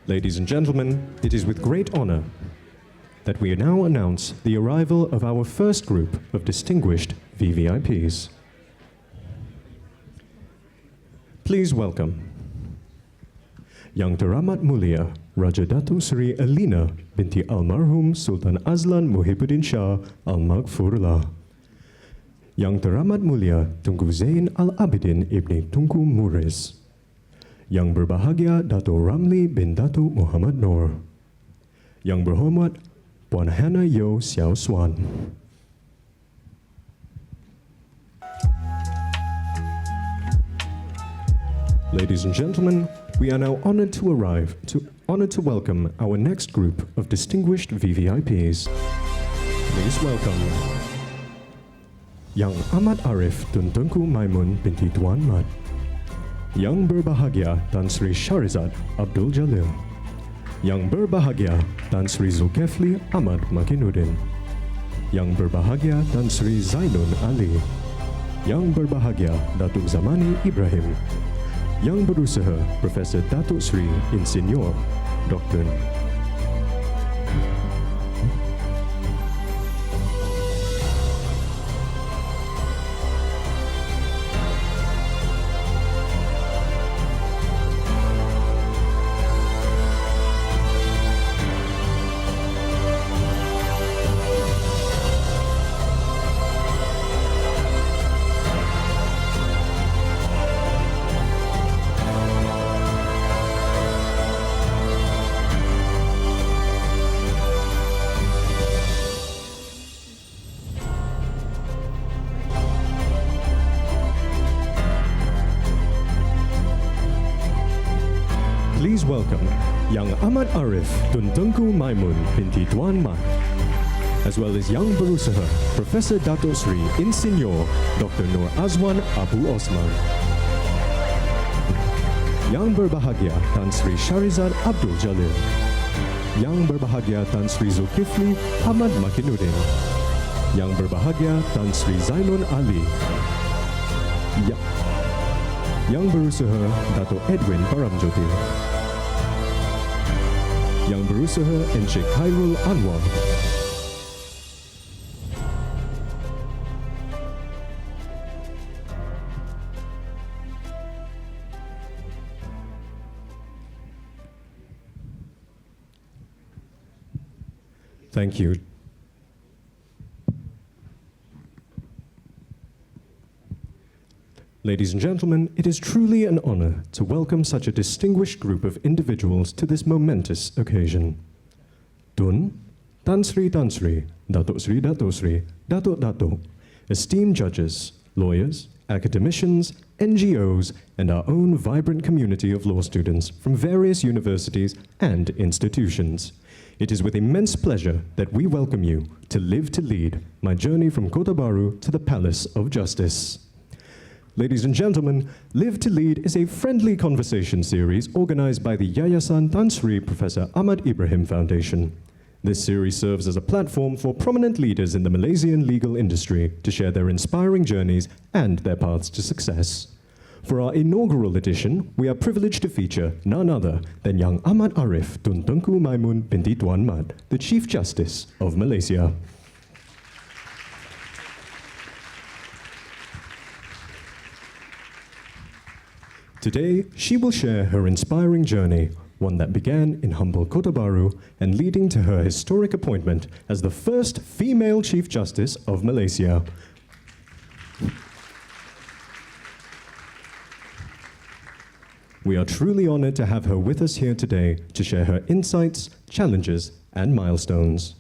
Ladies and gentlemen, it is with great honor that we now announce the arrival of our first group of distinguished VVIPs. Please welcome Yang Teramat Mulia Raja Datuk Seri Elina binti Almarhum Sultan Azlan Muhyiddin Shah Al-Maghfurullah. Yang Teramat Mulia Tunku Zain Al-Abidin Ibni Tunku Muris. Yang Berbahagia Dato' Ramli bin Dato' Muhammad Noor. Yang Berhormat Puan Hannah Yo Xiao Swan. Ladies and gentlemen, we are now honored to welcome our next group of distinguished VVIPs. Please welcome Yang Ahmad Arif Tun Tunku Maimun binti Tuan Mat. Yang Berbahagia Tan Sri Sharizad Abdul Jalil. Yang Berbahagia Tan Sri Zulkifli Ahmad Makinuddin. Yang Berbahagia Tan Sri Zainun Ali. Yang Berbahagia Datuk Zamani Ibrahim. Yang Berusaha Profesor Datuk Sri Insinyur Dr. Please welcome Yang Ahmad Arif Tun Tunku Maimun binti Tuan Mat, as well as Yang Berusaha Profesor Datuk Sri Insinyur Dr. Nur Azwan Abu Osman. Yang Berbahagia Tan Sri Sharizad Abdul Jalil. Yang Berbahagia Tan Sri Zulkifli Ahmad Makinuddin. Yang Berbahagia Tan Sri Zainun Ali. Yang Berusaha Datuk Edwin Paramjoti. Yang Berusaha Encik Khairul Anwar. Thank you. Ladies and gentlemen, it is truly an honor to welcome such a distinguished group of individuals to this momentous occasion. Tun, Tan Sri, Datuk Sri, Datuk, esteemed judges, lawyers, academicians, NGOs, and our own vibrant community of law students from various universities and institutions. It is with immense pleasure that we welcome you to Live to Lead, my journey from Kota Bharu to the Palace of Justice. Ladies and gentlemen, Live to Lead is a friendly conversation series organized by the Yayasan Tan Sri Professor Ahmad Ibrahim Foundation. This series serves as a platform for prominent leaders in the Malaysian legal industry to share their inspiring journeys and their paths to success. For our inaugural edition, we are privileged to feature none other than Yang Ahmad Arif Tun Tunku Maimun binti Tuan Mat, the Chief Justice of Malaysia. Today, she will share her inspiring journey, one that began in humble Kota Bharu and leading to her historic appointment as the first female Chief Justice of Malaysia. We are truly honored to have her with us here today to share her insights, challenges, and milestones.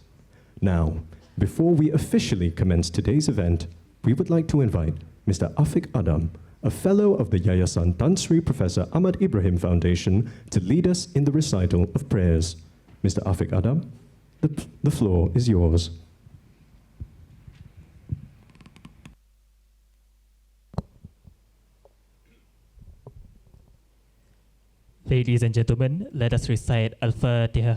Now, before we officially commence today's event, we would like to invite Mr. Afiq Adam, a fellow of the Yayasan Tan Sri Professor Ahmad Ibrahim Foundation, to lead us in the recital of prayers. Mr. Afiq Adam, the floor is yours. Ladies and gentlemen, let us recite Al-Fatiha.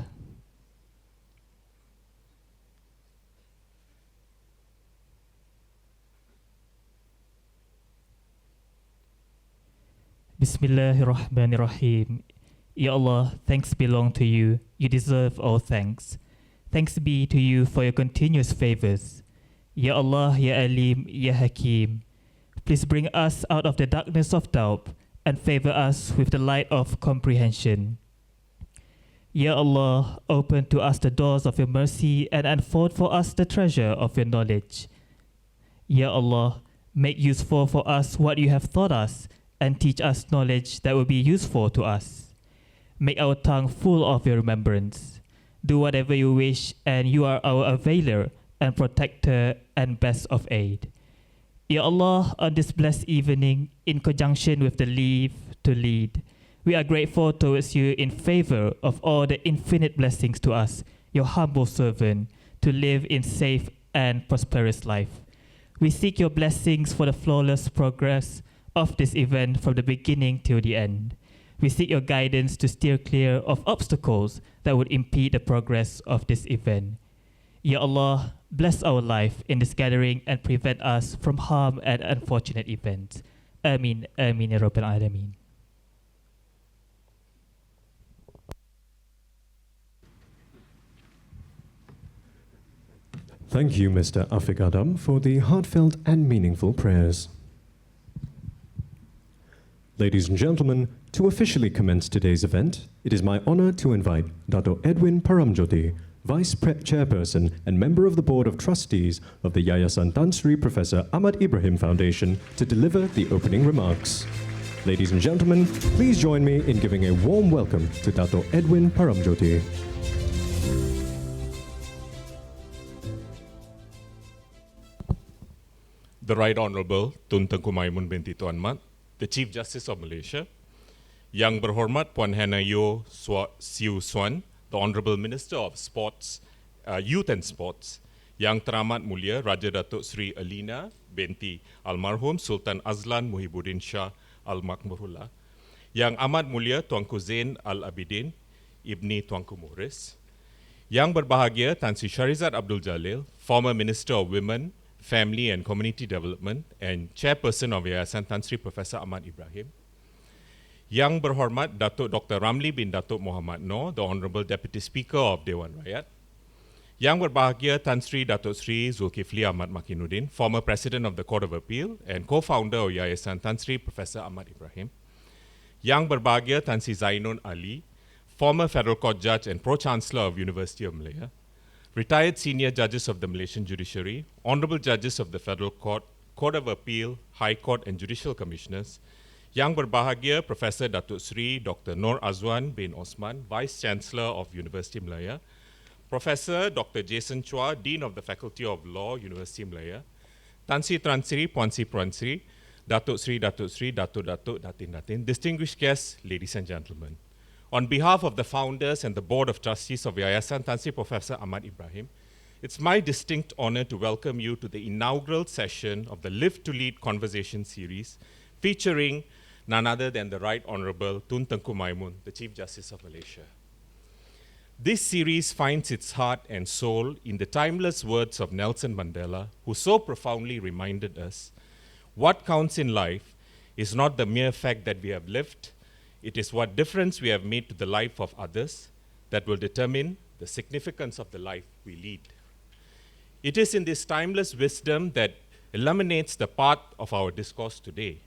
Bismillahirrahmanirrahim. Ya Allah, thanks belong to you. You deserve all thanks. Thanks be to you for your continuous favors. Ya Allah, Ya Alim, Ya Hakim. Please bring us out of the darkness of doubt and favor us with the light of comprehension. Ya Allah, open to us the doors of your mercy and unfold for us the treasure of your knowledge. Ya Allah, make useful for us what you have taught us and teach us knowledge that will be useful to us. Make our tongue full of your remembrance. Do whatever you wish, and you are our availer and protector and best of aid. Ya Allah, on this blessed evening, in conjunction with the leave to lead, we are grateful towards you in favor of all the infinite blessings to us, your humble servant, to live in safe and prosperous life. We seek your blessings for the flawless progress of this event from the beginning till the end. We seek your guidance to steer clear of obstacles that would impede the progress of this event. Ya Allah, bless our life in this gathering and prevent us from harm and unfortunate events. Amin, Amin, Ya Rabbal Alameen. Thank you, Mr. Afiq Adam, for the heartfelt and meaningful prayers. Ladies and gentlemen, to officially commence today's event, it is my honor to invite Dr. Edwin Paramjoti, Vice Chairperson and member of the Board of Trustees of the Yayasan Tan Sri Professor Ahmad Ibrahim Foundation, to deliver the opening remarks. Ladies and gentlemen, please join me in giving a warm welcome to Dr. Edwin Paramjoti. The Right Honourable Tun Tengku Maimun binti Tuan Mat, the Chief Justice of Malaysia, Yang Berhormat Puan Hannah Yeoh Siu Suan, the Honourable Minister of Sports, Youth and Sports, Yang Teramat Mulia Raja Datuk Sri Alina binti Almarhum Sultan Azlan Muhyiddin Shah Al-Makmurullah, Yang Amat Mulia Tuanku Zain Al-Abidin, Ibni Tuanku Morris, Yang Berbahagia Tan Sri Shahrizad Abdul Jalil, former Minister of Women, Family and Community Development and Chairperson of Yayasan Tan Sri Professor Ahmad Ibrahim, Yang Berhormat Datuk Dr. Ramli bin Datuk Muhammad Noor, the Honourable Deputy Speaker of Dewan Rakyat, Yang Berbahagia Tan Sri Datuk Sri Zulkifli Ahmad Makinuddin, former President of the Court of Appeal and co-founder of Yayasan Tan Sri Professor Ahmad Ibrahim, Yang Berbahagia Tan Sri Zainun Ali, former Federal Court Judge and Pro-Chancellor of University of Malaya, retired senior judges of the Malaysian Judiciary, honourable judges of the Federal Court, Court of Appeal, High Court and Judicial Commissioners, Yang Berbahagia Professor Datuk Sri Dr. Nur Azwan bin Osman, Vice Chancellor of University Malaya, Professor Dr. Jason Chua, Dean of the Faculty of Law, University Malaya, Tan Sri Tan Sri, Puan Sri Puan Sri, Datuk Sri, Datuk Datin Datin, distinguished guests, ladies and gentlemen. On behalf of the founders and the Board of Trustees of Yayasan Tan Sri Professor Ahmad Ibrahim, it's my distinct honor to welcome you to the inaugural session of the Live to Lead Conversation series, featuring none other than the Right Honourable Tun Tengku Maimun, the Chief Justice of Malaysia. This series finds its heart and soul in the timeless words of Nelson Mandela, who so profoundly reminded us, what counts in life is not the mere fact that we have lived, it is what difference we have made to the life of others that will determine the significance of the life we lead. It is in this timeless wisdom that illuminates the path of our discourse today.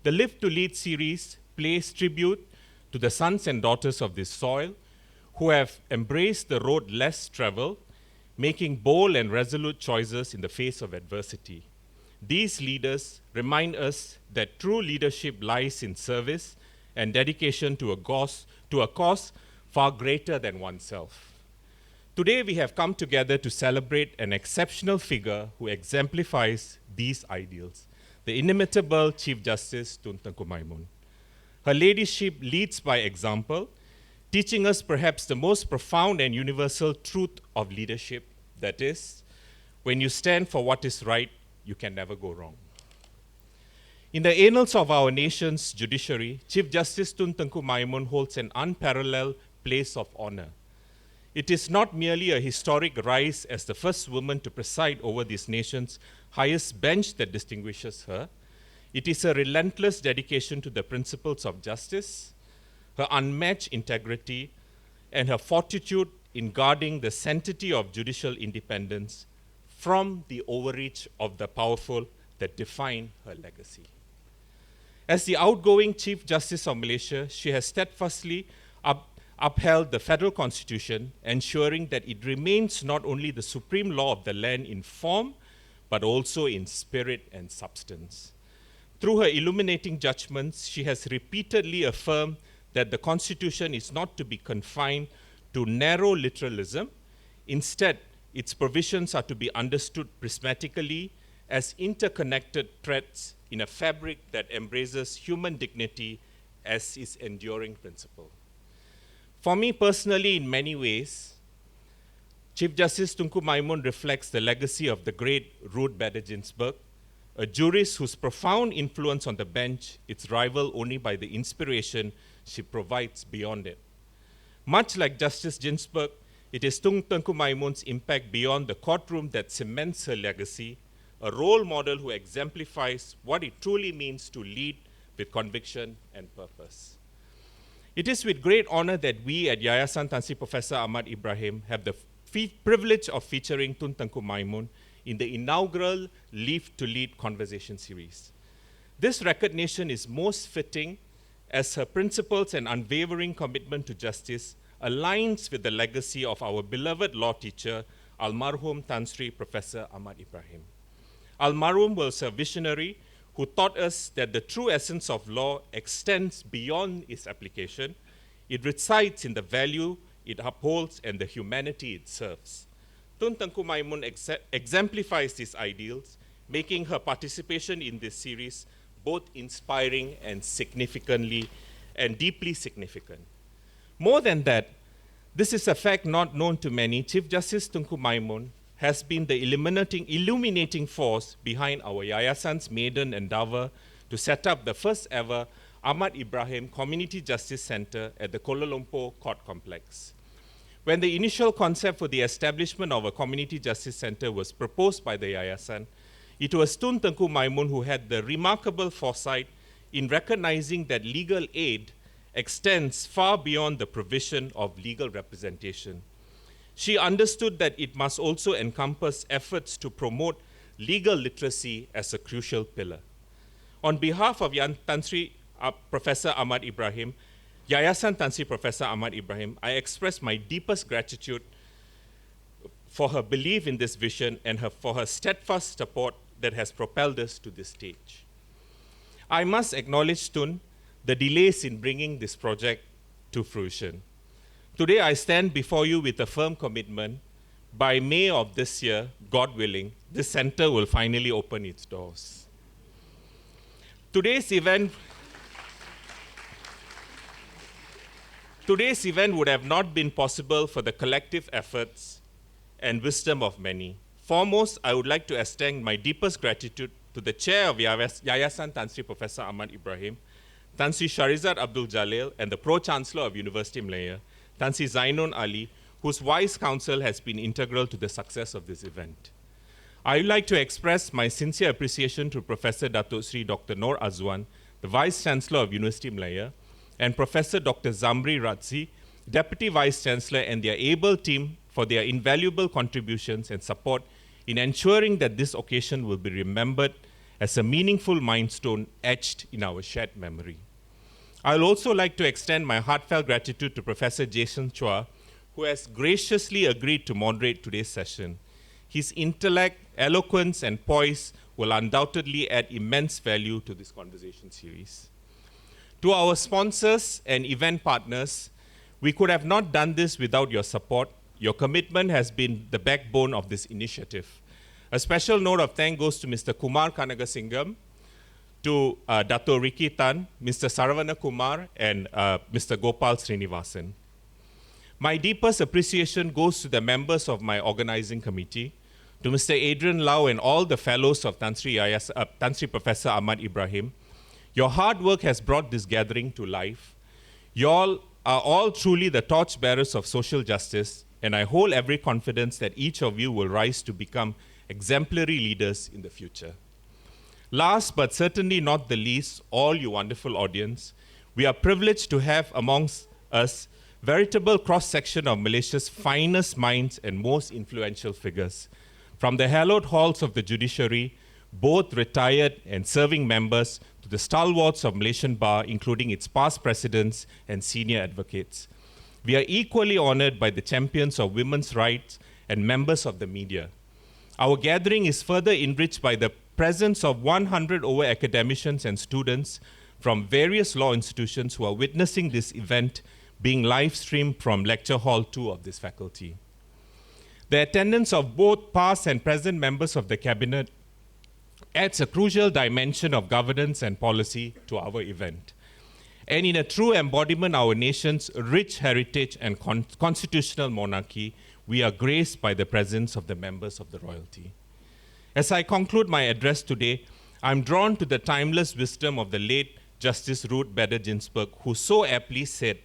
The Live to Lead series pays tribute to the sons and daughters of this soil who have embraced the road less traveled, making bold and resolute choices in the face of adversity. These leaders remind us that true leadership lies in service and dedication to a cause far greater than oneself. Today we have come together to celebrate an exceptional figure who exemplifies these ideals, the inimitable Chief Justice Tun Tengku Maimun. Her ladyship leads by example, teaching us perhaps the most profound and universal truth of leadership, that is, when you stand for what is right, you can never go wrong. In the annals of our nation's judiciary, Chief Justice Tun Tengku Maimun holds an unparalleled place of honor. It is not merely a historic rise as the first woman to preside over this nation's highest bench that distinguishes her. It is a relentless dedication to the principles of justice. her unmatched integrity, and her fortitude in guarding the sanctity of judicial independence from the overreach of the powerful that define her legacy. As the outgoing Chief Justice of Malaysia, she has steadfastly upheld the federal constitution, ensuring that it remains not only the supreme law of the land in form, but also in spirit and substance. Through her illuminating judgments, she has repeatedly affirmed that the constitution is not to be confined to narrow literalism. Instead, its provisions are to be understood prismatically as interconnected threads in a fabric that embraces human dignity as its enduring principle. For me personally, in many ways, Chief Justice Tunku Maimun reflects the legacy of the great Ruth Bader Ginsburg, a jurist whose profound influence on the bench is rivaled only by the inspiration she provides beyond it. Much like Justice Ginsburg, it is Tunku Maimun's impact beyond the courtroom that cements her legacy, a role model who exemplifies what it truly means to lead with conviction and purpose. It is with great honor that we at Yayasan Tan Sri Professor Ahmad Ibrahim have the privilege of featuring Tun Tengku Maimun in the inaugural Live to Lead conversation series. This recognition is most fitting as her principles and unwavering commitment to justice aligns with the legacy of our beloved law teacher, Almarhum Tan Sri Professor Ahmad Ibrahim. Almarhum was a visionary who taught us that the true essence of law extends beyond its application. It resides in the value it upholds and the humanity it serves. Tun Tengku Maimun exemplifies these ideals, making her participation in this series both inspiring and significantly and deeply significant. More than that, this is a fact not known to many. Chief Justice Tunku Maimun has been the illuminating force behind our Yayasan's maiden endeavor to set up the first ever Ahmad Ibrahim Community Justice Center at the Kuala Lumpur Court Complex. When the initial concept for the establishment of a community justice center was proposed by the Yayasan, it was Tun Tengku Maimun who had the remarkable foresight in recognizing that legal aid extends far beyond the provision of legal representation. She understood that it must also encompass efforts to promote legal literacy as a crucial pillar. On behalf of Tan Sri Professor Ahmad Ibrahim, Yayasan Tan Sri Professor Ahmad Ibrahim, I express my deepest gratitude for her belief in this vision and for her steadfast support that has propelled us to this stage. I must acknowledge, Tun, the delays in bringing this project to fruition. Today, I stand before you with a firm commitment. By May of this year, God willing, this center will finally open its doors. Today's event would have not been possible for the collective efforts and wisdom of many. Foremost, I would like to extend my deepest gratitude to the chair of Yayasan Tan Sri Professor Ahmad Ibrahim, Tan Sri Sharizad Abdul Jalil, and the Pro-Chancellor of Universiti Malaya, Tan Sri Zainun Ali, whose wise counsel has been integral to the success of this event. I would like to express my sincere appreciation to Professor Datuk Sri Dr. Noor Azwan, the Vice Chancellor of Universiti Malaya, and Professor Dr. Zamri Razzi, Deputy Vice Chancellor, and their able team for their invaluable contributions and support in ensuring that this occasion will be remembered as a meaningful milestone etched in our shared memory. I would also like to extend my heartfelt gratitude to Professor Jason Chua, who has graciously agreed to moderate today's session. His intellect, eloquence, and poise will undoubtedly add immense value to this conversation series. To our sponsors and event partners, we could have not done this without your support. Your commitment has been the backbone of this initiative. A special note of thanks goes to Mr. Kumar Kanagasingam, to Dato Ricky Tan, Mr. Saravana Kumar, and Mr. Gopal Srinivasan. My deepest appreciation goes to the members of my organizing committee, to Mr. Adrian Lau and all the fellows of Tan Sri Professor Ahmad Ibrahim. Your hard work has brought this gathering to life. You all are all truly the torchbearers of social justice, and I hold every confidence that each of you will rise to become exemplary leaders in the future. Last but certainly not the least, all you wonderful audience, We are privileged to have amongst us veritable cross-section of Malaysia's finest minds and most influential figures. From the hallowed halls of the judiciary, both retired and serving members, to the stalwarts of Malaysian Bar, including its past presidents and senior advocates. We are equally honored by the champions of women's rights and members of the media. Our gathering is further enriched by the presence of 100 over academicians and students from various law institutions who are witnessing this event being live streamed from Lecture Hall 2 of this faculty. The attendance of both past and present members of the cabinet adds a crucial dimension of governance and policy to our event. And in a true embodiment of our nation's rich heritage and constitutional monarchy, we are graced by the presence of the members of the royalty. As I conclude my address today, I'm drawn to the timeless wisdom of the late Justice Ruth Bader Ginsburg, who so aptly said,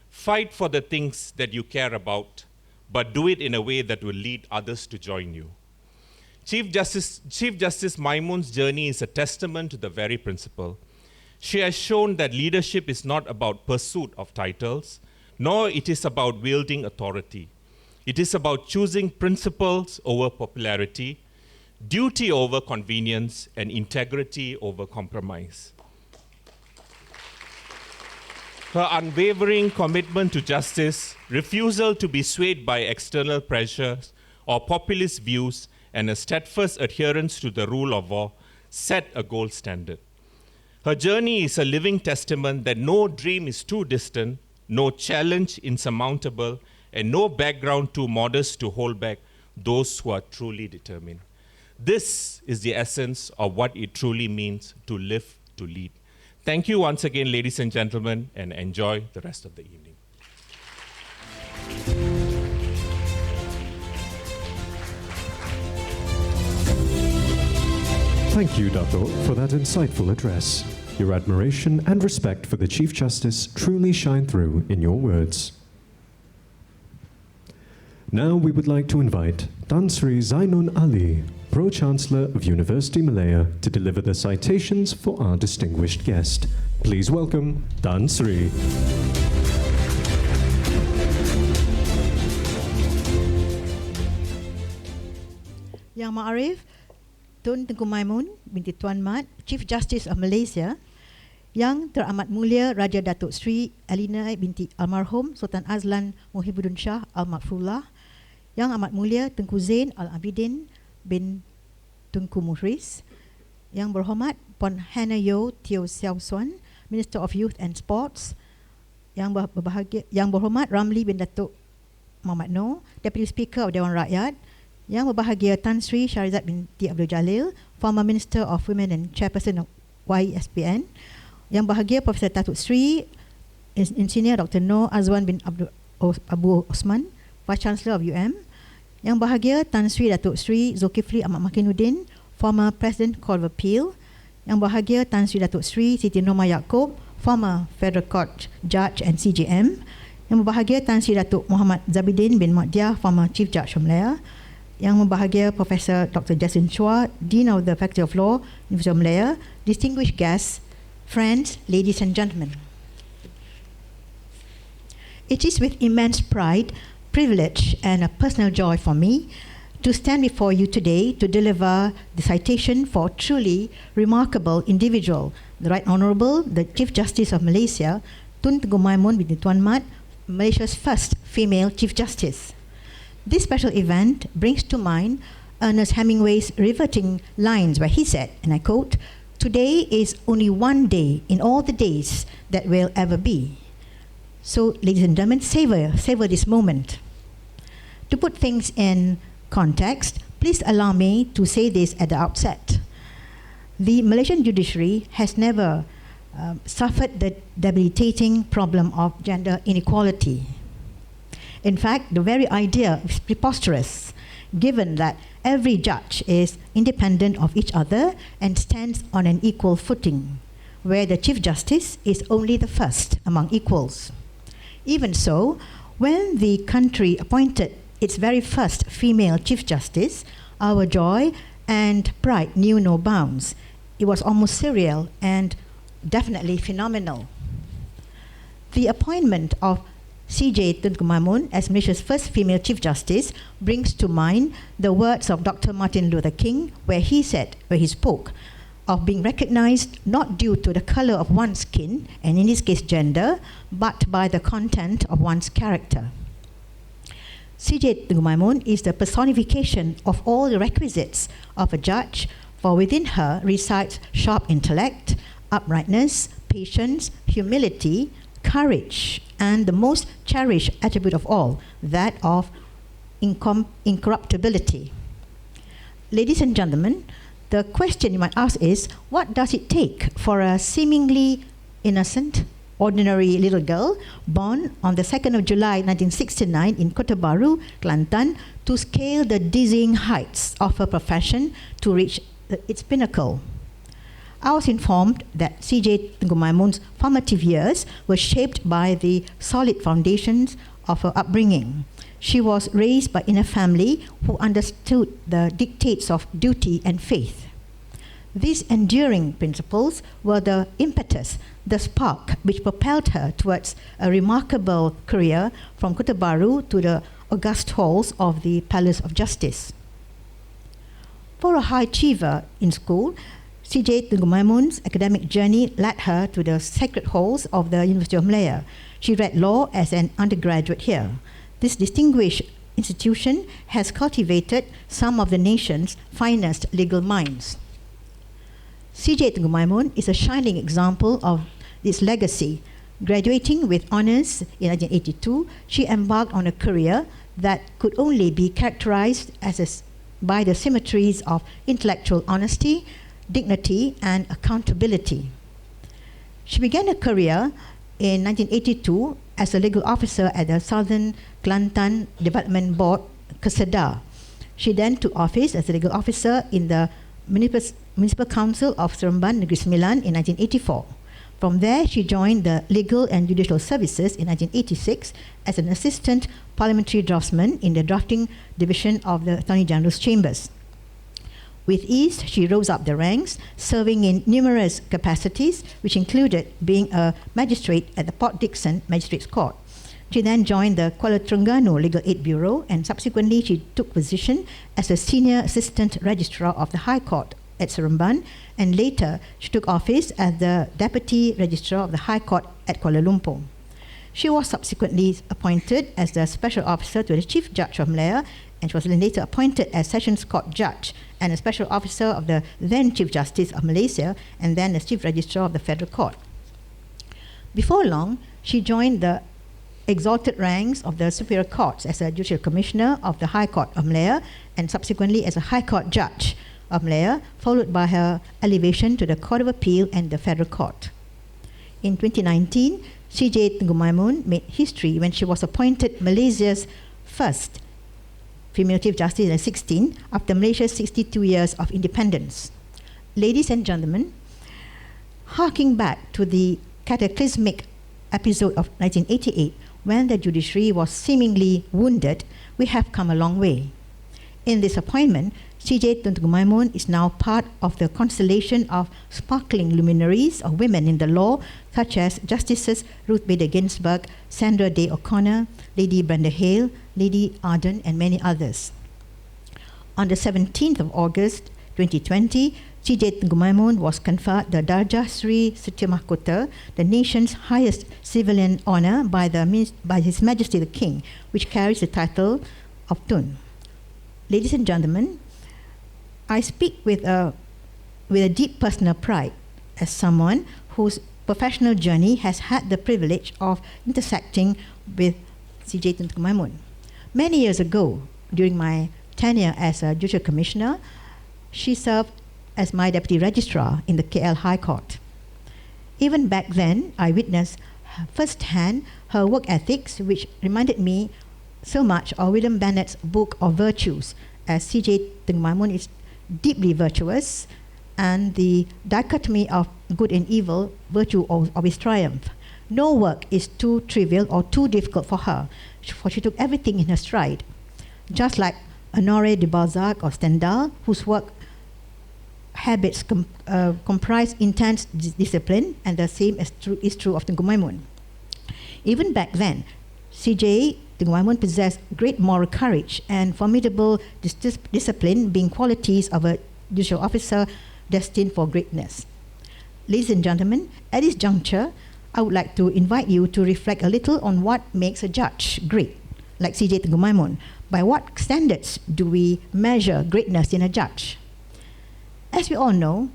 "Fight for the things that you care about, but do it in a way that will lead others to join you." Chief Justice Maimun's journey is a testament to the very principle. She has shown that leadership is not about pursuit of titles, nor it is about wielding authority. It is about choosing principles over popularity, duty over convenience, and integrity over compromise. Her unwavering commitment to justice, refusal to be swayed by external pressures or populist views, and a steadfast adherence to the rule of law set a gold standard. Her journey is a living testament that no dream is too distant, no challenge insurmountable, and no background too modest to hold back those who are truly determined. This is the essence of what it truly means to live to lead. Thank you once again, ladies and gentlemen, and enjoy the rest of the evening. Thank you, Dato', for that insightful address. Your admiration and respect for the Chief Justice truly shine through in your words. Now we would like to invite Tan Sri Zainun Ali, Pro-Chancellor of Universiti Malaya, to deliver the citations for our distinguished guest. Please welcome Tan Sri. Yang Ma'arif, Tun Tengku Maimun binti Tuan Mat, Chief Justice of Malaysia, Yang Teramat Mulia Raja Datuk Sri Alina binti Almarhum Sultan Azlan Muhibbuddin Shah Al-Makfullah, Yang Amat Mulia Tengku Zain Al-Abidin bin Tunku Muhriz, Yang Berhormat Puan Hannah Yeoh Teo Seow Suan, Minister of Youth and Sports, Yang Berhormat Ramli bin Datuk Muhammad Noor, Deputy Speaker of Dewan Rakyat, Yang Berbahagia Tan Sri Shahrizad binti Abdul Jalil, former Minister of Women and Chairperson of YESPN, Yang Bahagia Profesor Datuk Sri Engineer Dr. Noor Azwan bin Abu Osman, Vice Chancellor of UM, Yang Bahagia Tan Sri Datuk Sri Zulkifli Ahmad Makinuddin, former President Court of Appeal, Yang Bahagia Tan Sri Datuk Sri Siti Norma Yaakob, former Federal Court Judge and CJM, Yang Berbahagia Tan Sri Datuk Muhammad Zabidin bin Mu'adiyah, former Chief Judge of Malaya, Yang Berbahagia Professor Dr. Justin Chua, Dean of the Faculty of Law, University of Malaya, distinguished guests, friends, ladies and gentlemen. It is with immense pride, privilege, and a personal joy for me to stand before you today to deliver the citation for a truly remarkable individual, the Right Honourable, the Chief Justice of Malaysia, Tun Tengku Maimun binti Tuan Mat, Malaysia's first female Chief Justice. This special event brings to mind Ernest Hemingway's riveting lines where he said, and I quote, "Today is only one day in all the days that will ever be." So, ladies and gentlemen, savor this moment. To put things in context, please allow me to say this at the outset. The Malaysian judiciary has never suffered the debilitating problem of gender inequality. In fact, the very idea is preposterous, given that every judge is independent of each other and stands on an equal footing, where the Chief Justice is only the first among equals. Even so, when the country appointed its very first female Chief Justice, our joy and pride knew no bounds. It was almost surreal and definitely phenomenal. The appointment of C.J. Tun Maimun as Malaysia's first female Chief Justice brings to mind the words of Dr. Martin Luther King, where he spoke of being recognized not due to the color of one's skin, and in this case gender, but by the content of one's character. C.J. Tun Maimun is the personification of all the requisites of a judge, for within her resides sharp intellect, uprightness, patience, humility, courage, and the most cherished attribute of all, that of incorruptibility. Ladies and gentlemen, the question you might ask is, what does it take for a seemingly innocent, ordinary little girl born on the 2nd of July 1969 in Kota Bharu, Kelantan, to scale the dizzying heights of her profession to reach its pinnacle? I was informed that C.J. Tun Maimun's formative years were shaped by the solid foundations of her upbringing. She was raised by in a family who understood the dictates of duty and faith. These enduring principles were the impetus, the spark which propelled her towards a remarkable career from Kota Bharu to the august halls of the Palace of Justice. For a high achiever in school, C.J. Tun Maimun's academic journey led her to the sacred halls of the University of Malaya. She read law as an undergraduate here. This distinguished institution has cultivated some of the nation's finest legal minds. C.J. Tun Maimun is a shining example of this legacy. Graduating with honors in 1982, she embarked on a career that could only be characterized by the symmetries of intellectual honesty, dignity, and accountability. She began her career in 1982 as a legal officer at the Southern Kelantan Development Board, Kesedah. She then took office as a legal officer in the Municipal Council of Seremban Negeri Sembilan in 1984. From there, she joined the Legal and Judicial Services in 1986 as an assistant parliamentary draftsman in the drafting division of the Attorney General's Chambers. With ease, she rose up the ranks, serving in numerous capacities, which included being a magistrate at the Port Dickson Magistrates Court. She then joined the Kuala Terengganu Legal Aid Bureau, and subsequently she took position as a senior assistant registrar of the High Court at Seremban, and later she took office as the deputy registrar of the High Court at Kuala Lumpur. She was subsequently appointed as the special officer to the Chief Judge of Malaya, and she was later appointed as Sessions Court Judge and a special officer of the then Chief Justice of Malaysia, and then as Chief Registrar of the Federal Court. Before long, she joined the exalted ranks of the Superior Courts as a Judicial Commissioner of the High Court of Malaya, and subsequently as a High Court Judge of Malaya, followed by her elevation to the Court of Appeal and the Federal Court. In 2019, C.J. Tun Maimun made history when she was appointed Malaysia's first female Chief Justice in 2016 after Malaysia's 62 years of independence. Ladies and gentlemen, harking back to the cataclysmic episode of 1988 when the judiciary was seemingly wounded, we have come a long way. In this appointment, C.J. Tun Maimun is now part of the constellation of sparkling luminaries of women in the law, such as Justices Ruth Bader Ginsburg, Sandra Day O'Connor, Lady Brenda Hale, Lady Arden, and many others. On the 17th of August 2020, C.J. Tun Maimun was conferred the Darjah Sri Setia Mahkota, the nation's highest civilian honor, by His Majesty the King, which carries the title of Tun. Ladies and gentlemen, I speak with a deep personal pride as someone whose professional journey has had the privilege of intersecting with C.J. Tun Maimun. Many years ago, during my tenure as a Judicial Commissioner, she served as my Deputy Registrar in the KL High Court. Even back then, I witnessed firsthand her work ethics, which reminded me so much of William Bennett's Book of Virtues, as C.J. Tun Maimun is deeply virtuous, and the dichotomy of good and evil, virtue of his triumph. No work is too trivial or too difficult for her, for she took everything in her stride. Just like Honoré de Balzac or Stendhal, whose work habits comprise intense discipline, and the same is true of Tun Maimun. Even back then, CJ Tengku Maimun possessed great moral courage and formidable discipline, being qualities of a judicial officer destined for greatness. Ladies and gentlemen, at this juncture, I would like to invite you to reflect a little on what makes a judge great, like CJ Tengku Maimun. By what standards do we measure greatness in a judge? As we all know,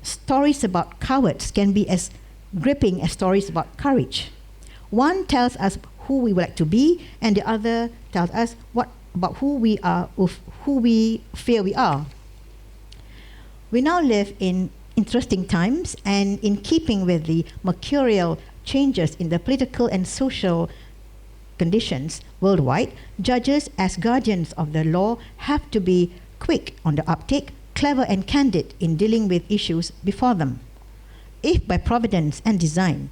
stories about cowards can be as gripping as stories about courage. One tells us who we would like to be, and the other tells us about who we are, who we fear we are. We now live in interesting times, and in keeping with the mercurial changes in the political and social conditions worldwide, judges as guardians of the law have to be quick on the uptake, clever and candid in dealing with issues before them. If by providence and design,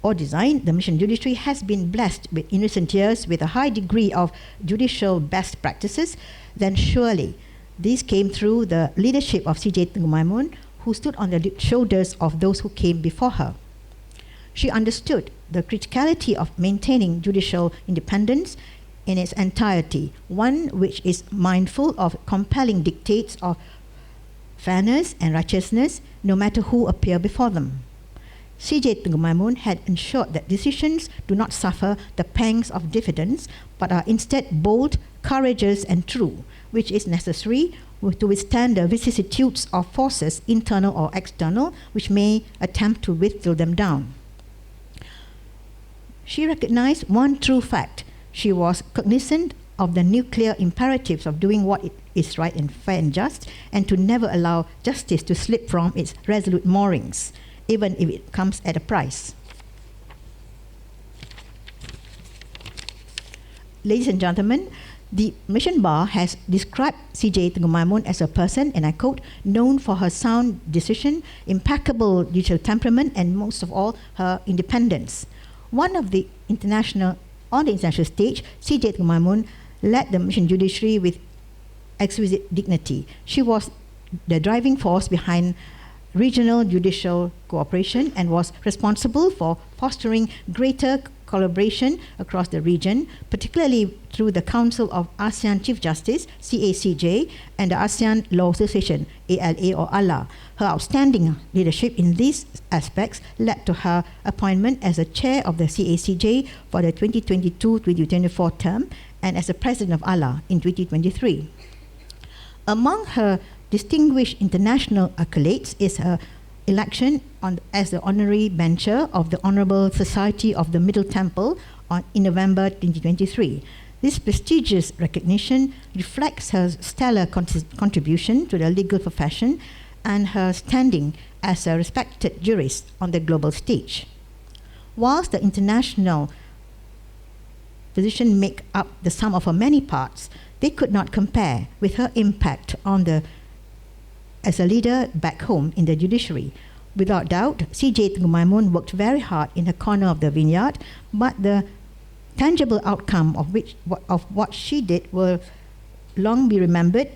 the Malaysian judiciary has been blessed in recent years with a high degree of judicial best practices, then surely these came through the leadership of CJ Tengku Maimun, who stood on the shoulders of those who came before her. She understood the criticality of maintaining judicial independence in its entirety, one which is mindful of compelling dictates of fairness and righteousness, no matter who appear before them. CJ Tengku Maimun had ensured that decisions do not suffer the pangs of diffidence, but are instead bold, courageous, and true, which is necessary to withstand the vicissitudes of forces, internal or external, which may attempt to withdraw them down. She recognized one true fact. She was cognizant of the nuclear imperatives of doing what is right and fair and just, and to never allow justice to slip from its resolute moorings, even if it comes at a price. Ladies and gentlemen, the Malaysian Bar has described CJ Tengku Maimun as a person, and I quote, known for her sound decision, impeccable judicial temperament, and most of all, her independence. On the international stage, CJ Tengku Maimun led the Malaysian judiciary with exquisite dignity. She was the driving force behind regional judicial cooperation and was responsible for fostering greater collaboration across the region, particularly through the Council of ASEAN Chief Justice, CACJ, and the ASEAN Law Association, ALA or ALA. Her outstanding leadership in these aspects led to her appointment as the chair of the CACJ for the 2022-2024 term and as the president of ALA in 2023. Among her distinguished international accolades is her election as the honorary bencher of the Honorable Society of the Middle Temple in November 2023. This prestigious recognition reflects her stellar contribution to the legal profession and her standing as a respected jurist on the global stage. Whilst the international position make up the sum of her many parts, they could not compare with her impact as a leader back home in the judiciary. Without doubt, CJ Tengku Maimun worked very hard in her corner of the vineyard, but the tangible outcome of what she did will long be remembered,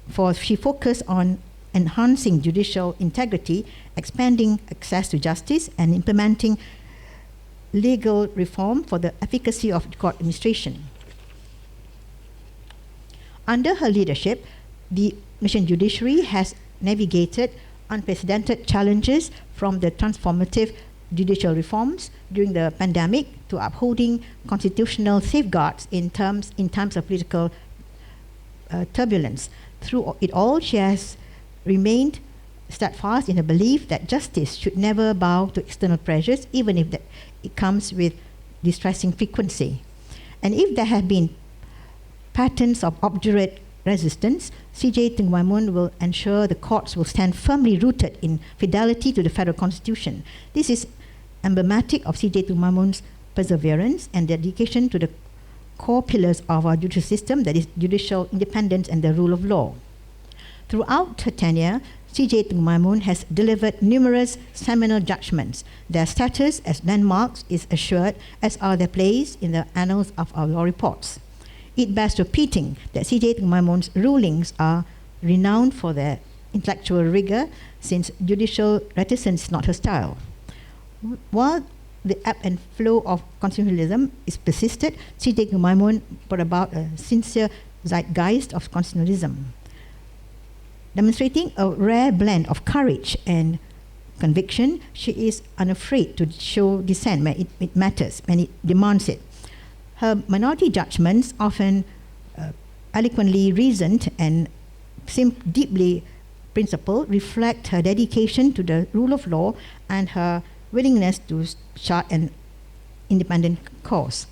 for she focused on enhancing judicial integrity, expanding access to justice, and implementing legal reform for the efficacy of court administration. Under her leadership, the Malaysian judiciary has navigated unprecedented challenges, from the transformative judicial reforms during the pandemic to upholding constitutional safeguards in times of political turbulence. Through it all, she has remained steadfast in her belief that justice should never bow to external pressures, even if it comes with distressing frequency. And if there have been patterns of obdurate resistance, CJ Tengku Maimun will ensure the courts will stand firmly rooted in fidelity to the federal constitution. This is emblematic of CJ Tengku Maimun's perseverance and dedication to the core pillars of our judicial system, that is judicial independence and the rule of law. Throughout her tenure, CJ Tengku Maimun has delivered numerous seminal judgments. Their status as landmarks is assured, as are their place in the annals of our law reports. It bears repeating that CJ Tengku Maimun's rulings are renowned for their intellectual rigor, since judicial reticence is not her style. While the ebb and flow of constitutionalism is persisted, C.J. Maimun brought about a sincere zeitgeist of constitutionalism, demonstrating a rare blend of courage and conviction. She is unafraid to show dissent when it matters, when it demands it. Her minority judgments, often eloquently reasoned and seem deeply principled, reflect her dedication to the rule of law and her willingness to chart an independent course.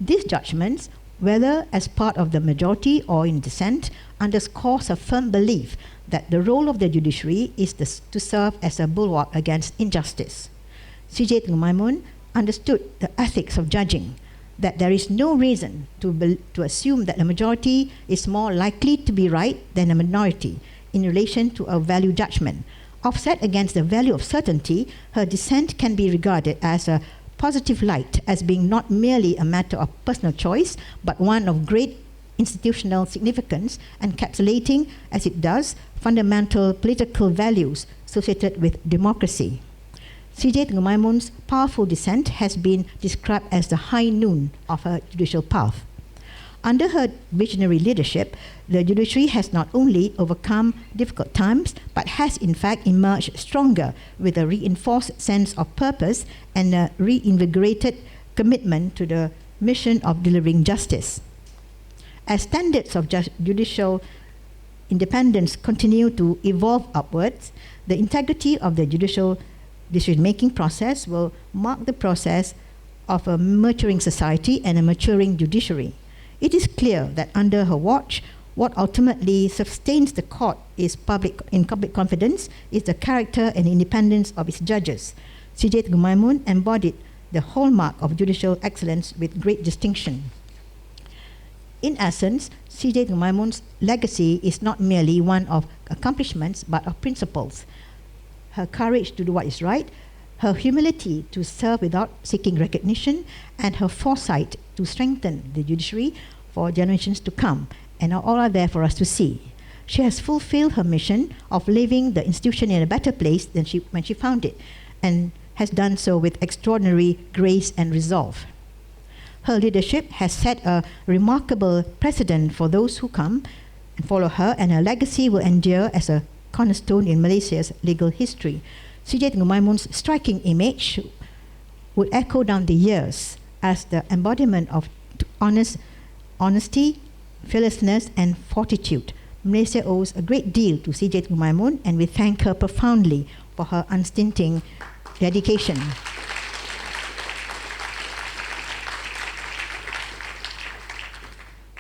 These judgments, whether as part of the majority or in dissent, underscores a firm belief that the role of the judiciary is to serve as a bulwark against injustice. C.J. Maimun understood the ethics of judging, that there is no reason to assume that a majority is more likely to be right than a minority in relation to a value judgment. Offset against the value of certainty, her dissent can be regarded as a positive light, as being not merely a matter of personal choice, but one of great institutional significance, encapsulating, as it does, fundamental political values associated with democracy. C.J. Maimun's powerful dissent has been described as the high noon of her judicial path. Under her visionary leadership, the judiciary has not only overcome difficult times, but has in fact emerged stronger with a reinforced sense of purpose and a reinvigorated commitment to the mission of delivering justice. As standards of judicial independence continue to evolve upwards, the integrity of the judicial decision-making process will mark the process of a maturing society and a maturing judiciary. It is clear that under her watch, what ultimately sustains the court is public confidence is the character and independence of its judges. C.J. Maimun embodied the hallmark of judicial excellence with great distinction. In essence, C.J. Maimun's legacy is not merely one of accomplishments, but of principles. Her courage to do what is right, her humility to serve without seeking recognition, and her foresight to strengthen the judiciary for generations to come, and all are there for us to see. She has fulfilled her mission of leaving the institution in a better place than when she found it, and has done so with extraordinary grace and resolve. Her leadership has set a remarkable precedent for those who come and follow her, and her legacy will endure as a cornerstone in Malaysia's legal history. C.J. Maimun's striking image would echo down the years as the embodiment of honesty, fearlessness, and fortitude. Malaysia owes a great deal to C.J. Maimun, and we thank her profoundly for her unstinting dedication.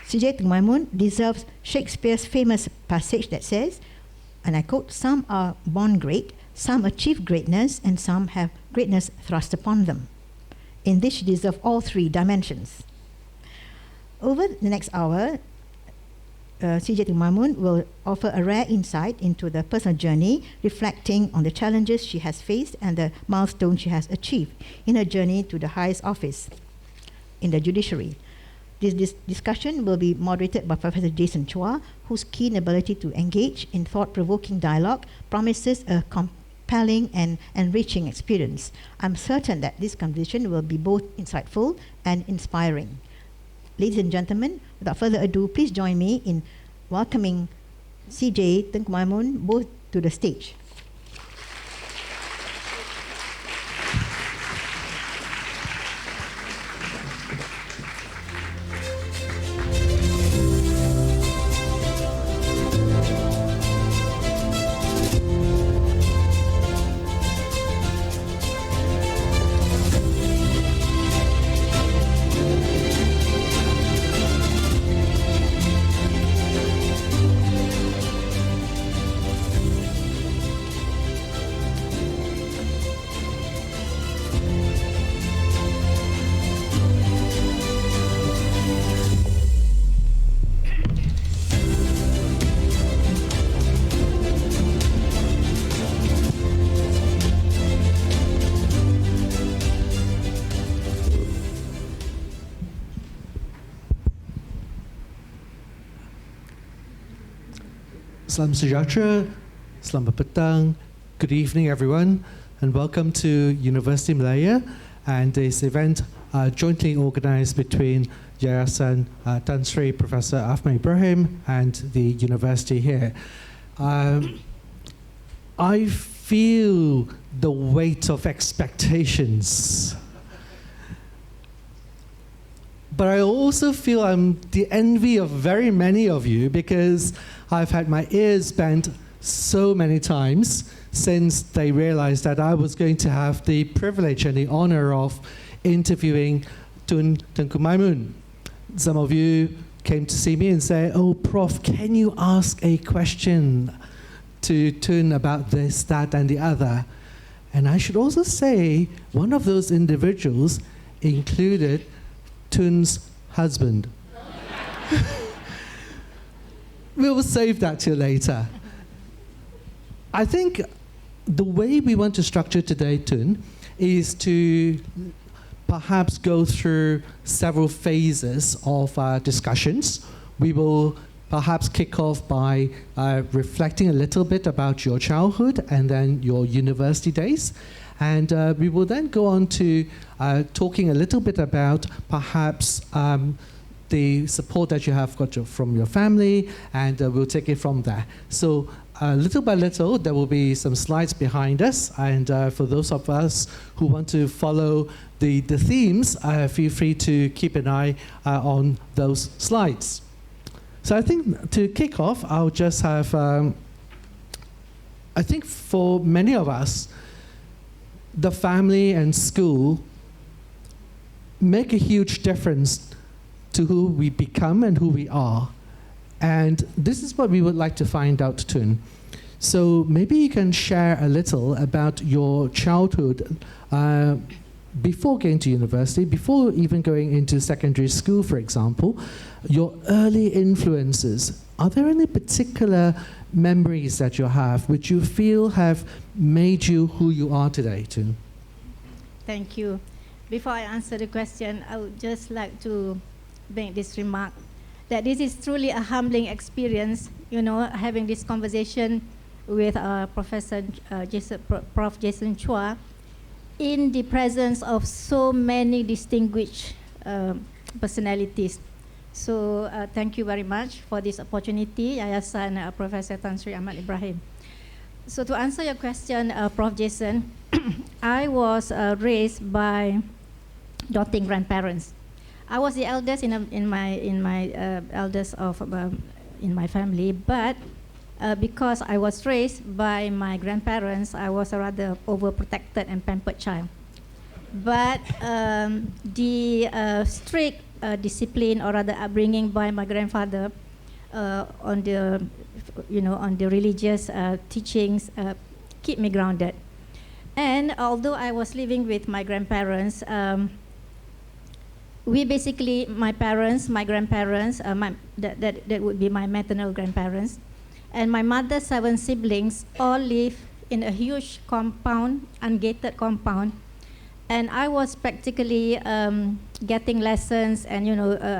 C.J. Maimun deserves Shakespeare's famous passage that says, and I quote, "Some are born great, some achieve greatness, and some have greatness thrust upon them." In this, she deserves all three dimensions. Over the next hour, C.J. Maimun will offer a rare insight into the personal journey, reflecting on the challenges she has faced and the milestones she has achieved in her journey to the highest office in the judiciary. This discussion will be moderated by Professor Jason Chua, whose keen ability to engage in thought-provoking dialogue promises a compelling and enriching experience. I'm certain that this conversation will be both insightful and inspiring. Ladies and gentlemen, without further ado, please join me in welcoming C.J. Tengku Maimun both to the stage. Salam sejahtera, selamat petang, good evening everyone. and welcome to University Malaya and this event jointly organized between Yayasan Tan Sri Professor Ahmad Ibrahim and the university here. I feel the weight of expectations. But I also feel I'm the envy of very many of you because I've had my ears bent so many times since they realized that I was going to have the privilege and the honor of interviewing Tun Tengku Maimun. Some of you came to see me and say, "Oh, Prof, can you ask a question to Tun about this, that, and the other?" And I should also say, one of those individuals included Tun's husband. We'll save that till later. I think the way we want to structure today, Tun, is to perhaps go through several phases of discussions. We will perhaps kick off by reflecting a little bit about your childhood and then your university days. And we will then go on to talking a little bit about perhaps the support that you have got from your family, and we'll take it from there. So little by little, there will be some slides behind us, and for those of us who want to follow the themes, feel free to keep an eye on those slides. So I think to kick off, I'll just have, I think for many of us, the family and school make a huge difference to who we become and who we are. And this is what we would like to find out, Tun. So maybe you can share a little about your childhood before going to university, before even going into secondary school, for example, your early influences. Are there any particular memories that you have which you feel have made you who you are today, Tun? Thank you. Before I answer the question, I would just like to make this remark that this is truly a humbling experience, you know, having this conversation with Professor Prof. Jason Chua in the presence of so many distinguished personalities. So thank you very much for this opportunity, Yayasan Professor Tan Sri Ahmad Ibrahim. So to answer your question, Prof. Jason, I was raised by doting grandparents. I was the eldest in my eldest of in my family, but because I was raised by my grandparents, I was a rather overprotected and pampered child. But the strict discipline, or rather upbringing by my grandfather on the religious teachings keep me grounded. And although I was living with my grandparents, we basically, my parents, my grandparents, that would be my maternal grandparents, and my mother's 7 siblings all live in a huge compound, ungated compound. And I was practically getting lessons and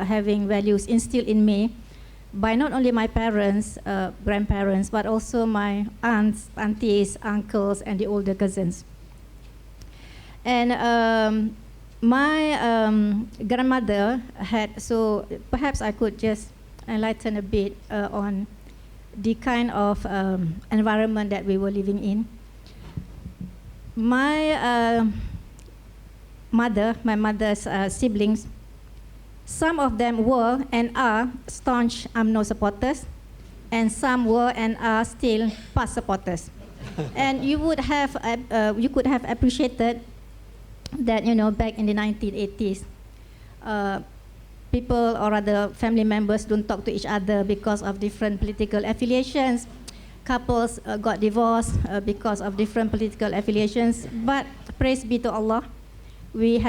having values instilled in me by not only my parents, grandparents, but also my aunts, aunties, uncles, and the older cousins. And my grandmother had, so perhaps I could just enlighten a bit on the kind of environment that we were living in. My my mother's siblings, some of them were and are staunch UMNO supporters, and some were and are still PAS supporters. And you would have, you could have appreciated that, back in the 1980s, people, or rather family members, don't talk to each other because of different political affiliations. Couples got divorced because of different political affiliations. But praise be to Allah, we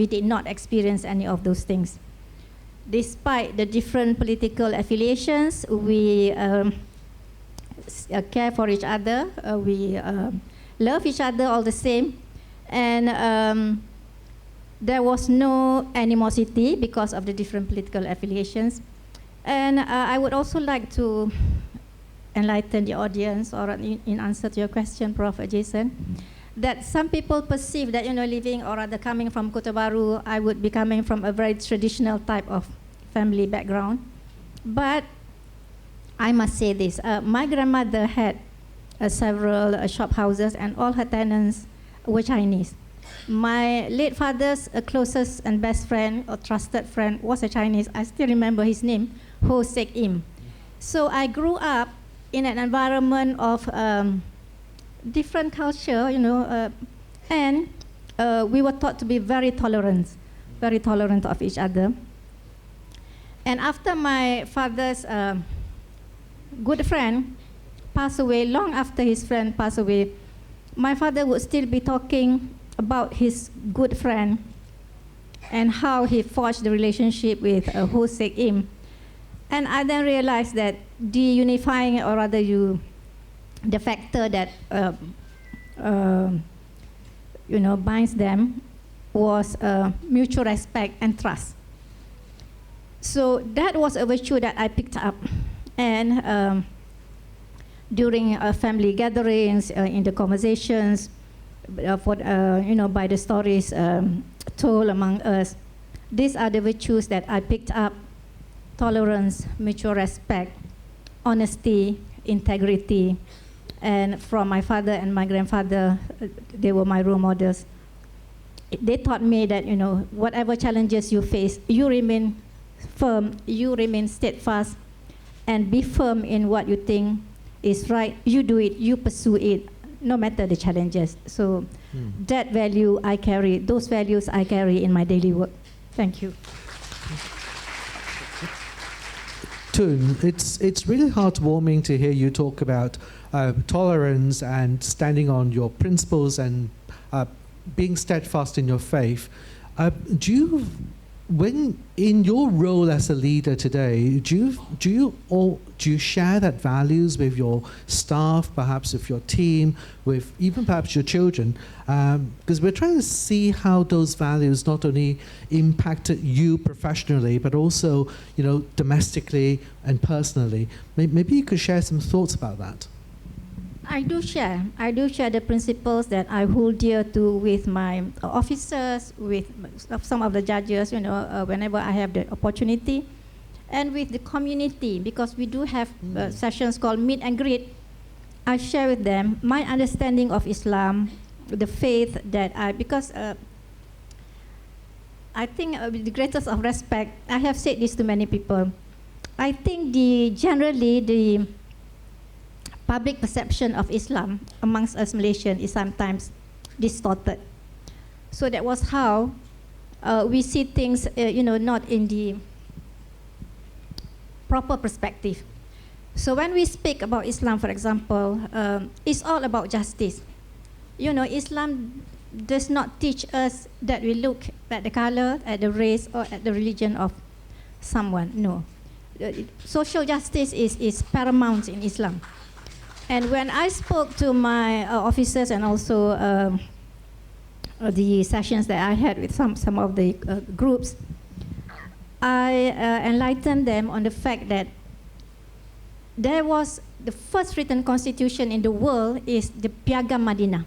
did not experience any of those things. Despite the different political affiliations, we care for each other. We love each other all the same. And there was no animosity because of the different political affiliations. And I would also like to enlighten the audience, or in answer to your question, Prof. Jason. that some people perceive that, living or rather coming from Kota Bharu, I would be coming from a very traditional type of family background. But I must say this, my grandmother had several shop houses and all her tenants were Chinese. My late father's closest and best friend or trusted friend was a Chinese. I still remember his name, Ho Sek Im. So I grew up in an environment of different culture, and we were taught to be very tolerant of each other. And after my father's good friend passed away, long after his friend passed away, my father would still be talking about his good friend and how he forged the relationship with Ho Sek Im. And I then realized that the unifying, or rather the factor that binds them was mutual respect and trust. So that was a virtue that I picked up. And during family gatherings, in the conversations, by the stories told among us, these are the virtues that I picked up: tolerance, mutual respect, honesty, integrity. And from my father and my grandfather, they were my role models. They taught me that, whatever challenges you face, you remain firm, you remain steadfast, and be firm in what you think is right. You do it, you pursue it, no matter the challenges. So that value I carry, those values I carry in my daily work. Thank you. Tun, it's really heartwarming to hear you talk about tolerance and standing on your principles and being steadfast in your faith. When in your role as a leader today, do you share that values with your staff, perhaps with your team, with even perhaps your children? Because we're trying to see how those values not only impacted you professionally, but also, domestically and personally. Maybe you could share some thoughts about that. I do share the principles that I hold dear to with my officers, with some of the judges, whenever I have the opportunity, and with the community, because we do have sessions called Meet and Greet. I share with them my understanding of Islam, the faith that because I think with the greatest of respect, I have said this to many people, I think generally the public perception of Islam amongst us Malaysians is sometimes distorted. So that was how we see things, not in the proper perspective. So when we speak about Islam, for example, it's all about justice. Islam does not teach us that we look at the color, at the race, or at the religion of someone. No. Social justice is paramount in Islam. And when I spoke to my officers and also the sessions that I had with some of the groups, I enlightened them on the fact that there was the first written constitution in the world is the Piagam Madinah.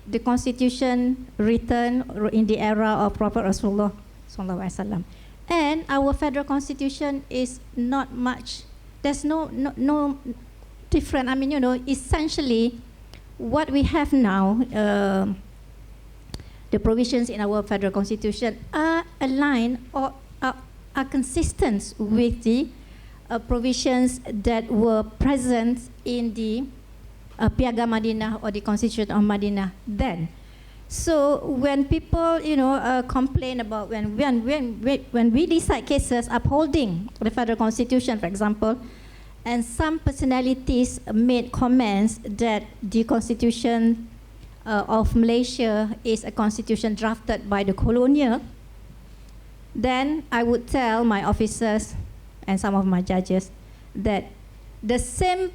The constitution written in the era of Prophet Rasulullah Sallallahu Alaihi Wasallam. And our federal constitution is not much, there's no different. I mean, essentially what we have now, the provisions in our federal constitution are aligned or are consistent with the provisions that were present in the Piagam Madinah or the Constitution of Madinah then. So when people, complain about when we decide cases upholding the federal constitution, for example, and some personalities made comments that the constitution of Malaysia is a constitution drafted by the colonial, then I would tell my officers and some of my judges that the same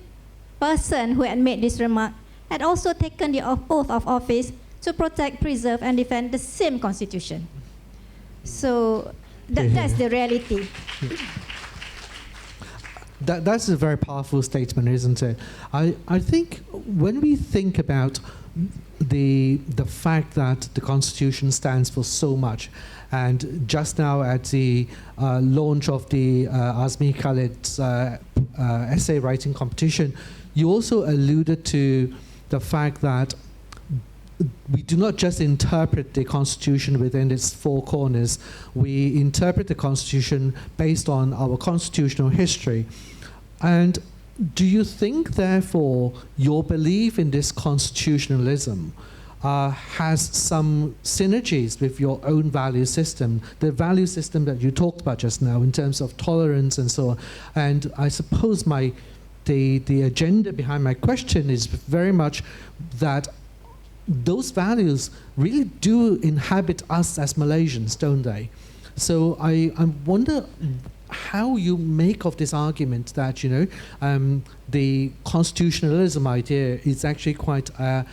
person who had made this remark had also taken the oath of office to protect, preserve, and defend the same constitution. So that's the reality. That's a very powerful statement, isn't it? I think when we think about the fact that the Constitution stands for so much. And just now at the launch of the Azmi Khalid's essay writing competition, you also alluded to the fact that we do not just interpret the Constitution within its four corners, we interpret the Constitution based on our constitutional history. And do you think, therefore, your belief in this constitutionalism has some synergies with your own value system, the value system that you talked about just now in terms of tolerance and so on? And I suppose the agenda behind my question is very much that those values really do inhabit us as Malaysians, don't they? So I wonder how you make of this argument that, you know, the constitutionalism idea is actually quite a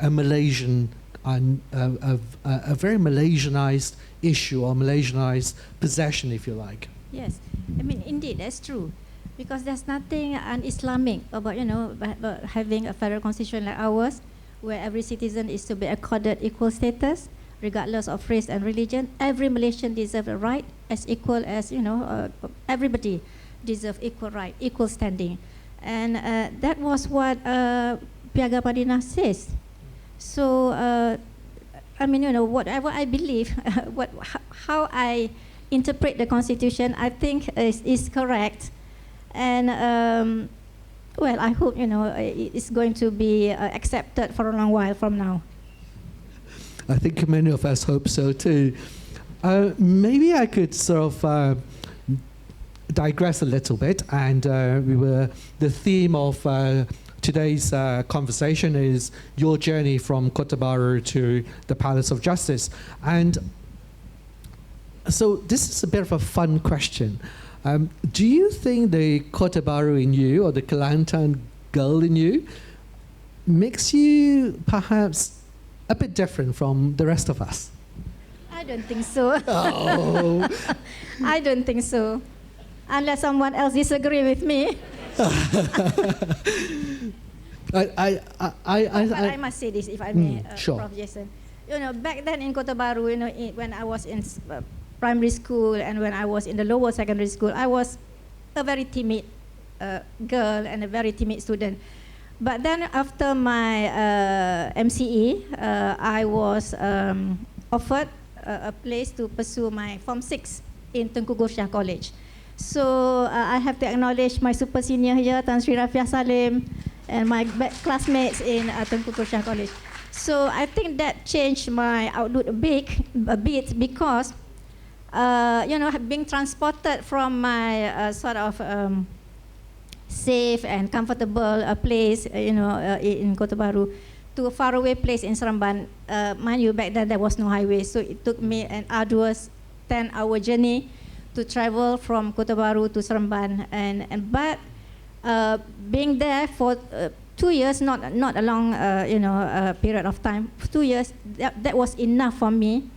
Malaysian, a very Malaysianized issue or Malaysianized possession, if you like. Yes, I mean, indeed, that's true. Because there's nothing un-Islamic about, you know, about having a federal constitution like ours, where every citizen is to be accorded equal status, regardless of race and religion. Every Malaysian deserves a right as equal as, you know, everybody deserves equal right, equal standing. And that was what Piagam Madinah says. So, I mean, you know, whatever I believe, how I interpret the Constitution, I think is correct. And well, I hope, you know, it's going to be accepted for a long while from now. I think many of us hope so too. Maybe I could sort of digress a little bit, and the theme of today's conversation is your journey from Kota Bharu to the Palace of Justice. And so this is a bit of a fun question. Do you think the Kota Bharu in you, or the Kelantan girl in you, makes you perhaps a bit different from the rest of us? I don't think so. Oh. I don't think so. Unless someone else disagree with me. But I must say this, if I may, sure. Prof. Jason. You know, back then in Kota Bharu, you know, when I was in primary school and when I was in the lower secondary school, I was a very timid girl and a very timid student. But then after my MCE, I was offered a place to pursue my Form 6 in Tengku Gursyah College. So I have to acknowledge my super senior here, Tan Sri Rafiah Salim, and my classmates in Tengku Gursyah College. So I think that changed my outlook a bit because you know, being transported from my sort of safe and comfortable place, you know, in Kota Bharu, to a faraway place in Seremban. Mind you, back then there was no highway, so it took me an arduous 10-hour journey to travel from Kota Bharu to Seremban. But being there for 2 years, not a long you know, period of time. 2 years, that was enough for me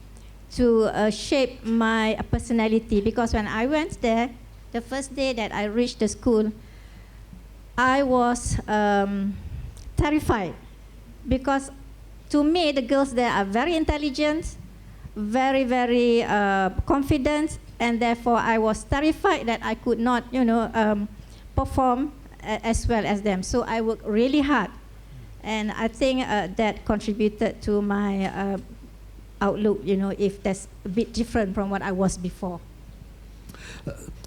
to shape my personality, because when I went there, the first day that I reached the school, I was terrified, because to me the girls there are very intelligent, very, very confident, and therefore I was terrified that I could not, you know, perform as well as them. So I worked really hard, and I think that contributed to my outlook, you know, if that's a bit different from what I was before.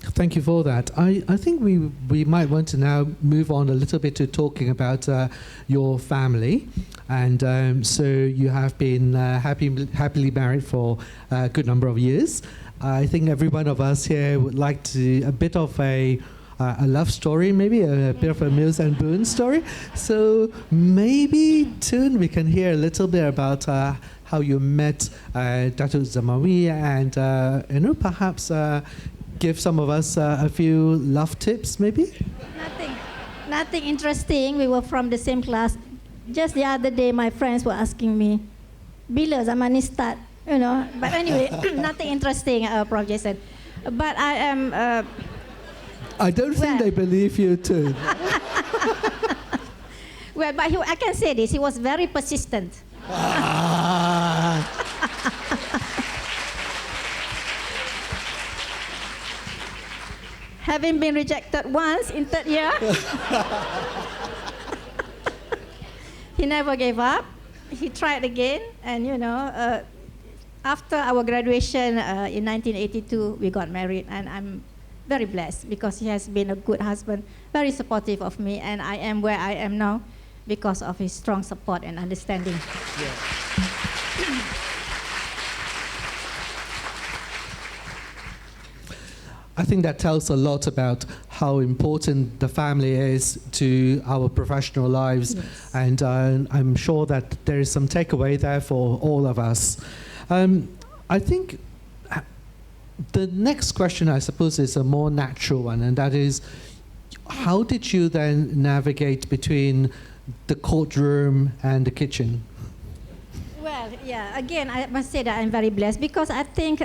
Thank you for that. I think we might want to now move on a little bit to talking about your family. And so you have been happily married for a good number of years. I think every one of us here would like to a bit of a love story, maybe a bit of a Mills and Boone story. So maybe, Tun, we can hear a little bit about how you met Datuk Zamawi, and you know, perhaps give some of us a few love tips, maybe? Nothing interesting. We were from the same class. Just the other day, my friends were asking me, bila zaman ni start, you know. But anyway, nothing interesting, Prof. Jason. But I am... I don't think they believe you too. Well, but I can say this, he was very persistent. Having been rejected once in third year, he never gave up. He tried again, and after our graduation in 1982, we got married, and I'm very blessed because he has been a good husband, very supportive of me, and I am where I am now because of his strong support and understanding. I think that tells a lot about how important the family is to our professional lives. Yes. And I'm sure that there is some takeaway there for all of us. I think the next question, I suppose, is a more natural one, and that is, how did you then navigate between the courtroom and the kitchen? Well, yeah, again, I must say that I'm very blessed because I think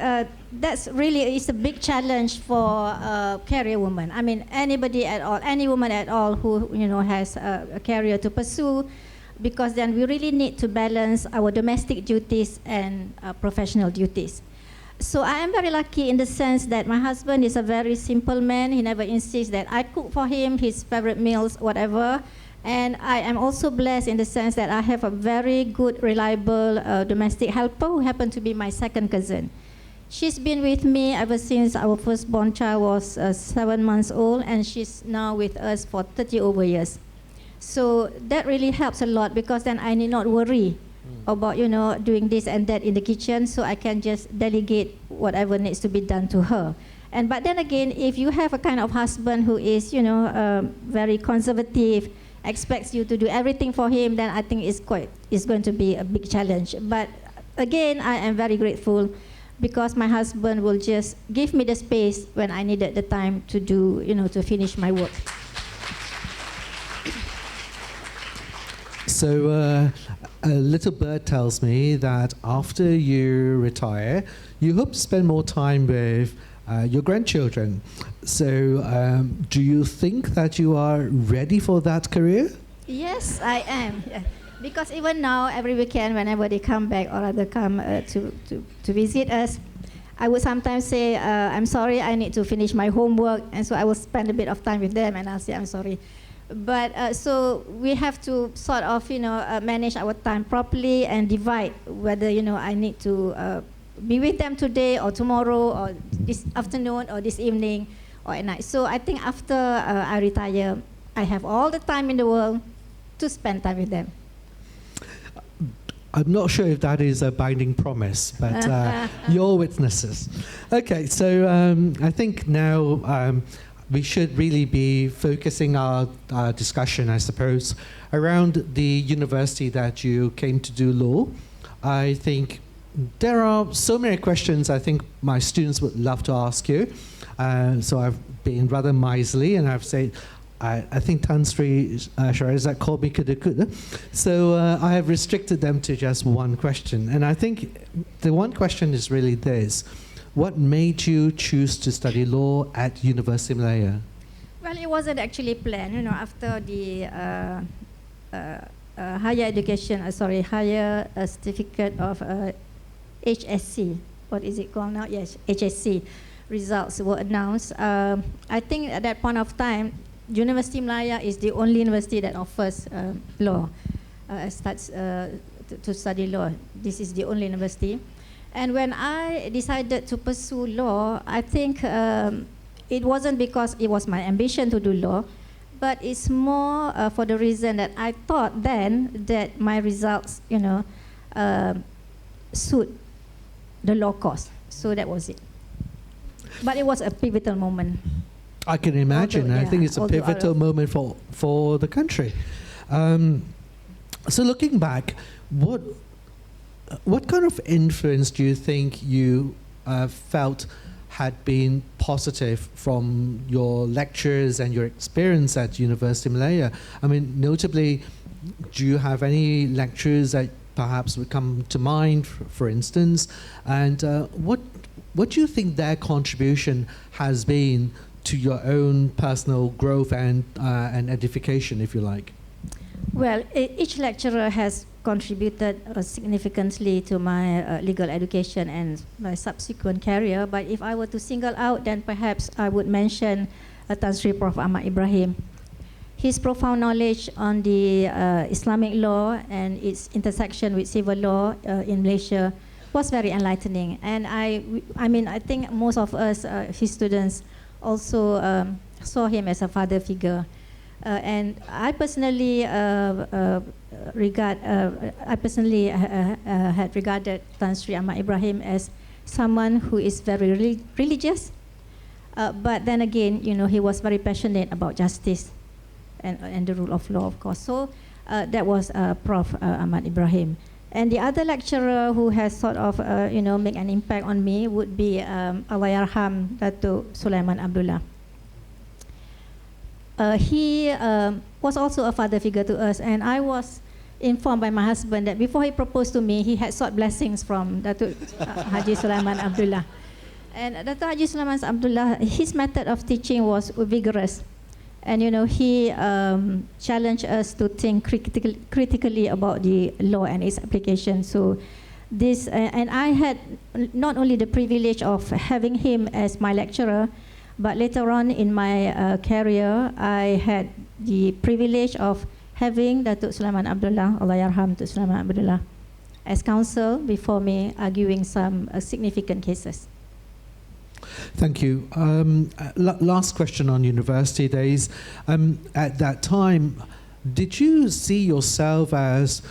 that's really is a big challenge for a career woman. I mean, anybody at all, any woman at all who has a career to pursue, because then we really need to balance our domestic duties and professional duties. So I am very lucky in the sense that my husband is a very simple man. He never insists that I cook for him his favorite meals, whatever. And I am also blessed in the sense that I have a very good, reliable domestic helper who happened to be my second cousin. She's been with me ever since our firstborn child was 7 months old, and she's now with us for 30 over years. So that really helps a lot because then I need not worry about doing this and that in the kitchen, so I can just delegate whatever needs to be done to her. But then again, if you have a kind of husband who is very conservative, expects you to do everything for him, then I think it's going to be a big challenge. But again, I am very grateful because my husband will just give me the space when I needed the time to do, to finish my work. So a little bird tells me that after you retire, you hope to spend more time with your grandchildren. So do you think that you are ready for that career? Yes, I am. Yeah. Because even now, every weekend, whenever they come back or rather come to visit us, I would sometimes say, I'm sorry, I need to finish my homework. And so I will spend a bit of time with them and I'll say, I'm sorry. But so we have to sort of, manage our time properly and divide whether, I need to be with them today or tomorrow or this afternoon or this evening or at night. So I think after I retire, I have all the time in the world to spend time with them. I'm not sure if that is a binding promise, but you're witnesses. Okay, so I think now we should really be focusing our discussion, I suppose, around the university that you came to do law. I think there are so many questions I think my students would love to ask you. So I've been rather miserly, and I've said, I think Tan Sri Sharizat called me kuda. So I have restricted them to just one question. And I think the one question is really this. What made you choose to study law at Universiti Malaya? Well, it wasn't actually planned. After the higher education, higher certificate of HSC. What is it called now? Yes, HSC results were announced. I think at that point of time, Universiti Malaya is the only university that offers law, starts to study law. This is the only university. And when I decided to pursue law, I think it wasn't because it was my ambition to do law, but it's more for the reason that I thought then that my results, suit the law course. So that was it. But it was a pivotal moment. I can imagine. I think it's a pivotal moment for the country. So looking back, what kind of influence do you think you felt had been positive from your lectures and your experience at Universiti Malaya? I mean, notably, do you have any lectures that perhaps would come to mind, for instance? And what do you think their contribution has been to your own personal growth and edification, if you like? Well, each lecturer has contributed significantly to my legal education and my subsequent career. But if I were to single out, then perhaps I would mention Tan Sri Prof. Ahmad Ibrahim. His profound knowledge on the Islamic law and its intersection with civil law in Malaysia was very enlightening. And I think most of us, his students, also saw him as a father figure. And I personally had regarded Tan Sri Ahmad Ibrahim as someone who is very religious, but then again, he was very passionate about justice and the rule of law, of course. So that was Prof. Ahmad Ibrahim. And the other lecturer who has sort of, make an impact on me would be Allahyarham Datuk Sulaiman Abdullah. He was also a father figure to us, and I was informed by my husband that before he proposed to me, he had sought blessings from Datuk Haji Sulaiman Abdullah. And Datuk Haji Sulaiman Abdullah, his method of teaching was vigorous. And he challenged us to think critically about the law and its application. So this, and I had not only the privilege of having him as my lecturer, but later on in my career, I had the privilege of having Datuk Sulaiman Abdullah, Allahyarham Datuk Sulaiman Abdullah, as counsel before me, arguing some significant cases. Thank you. Last question on university days. At that time, did you see yourself as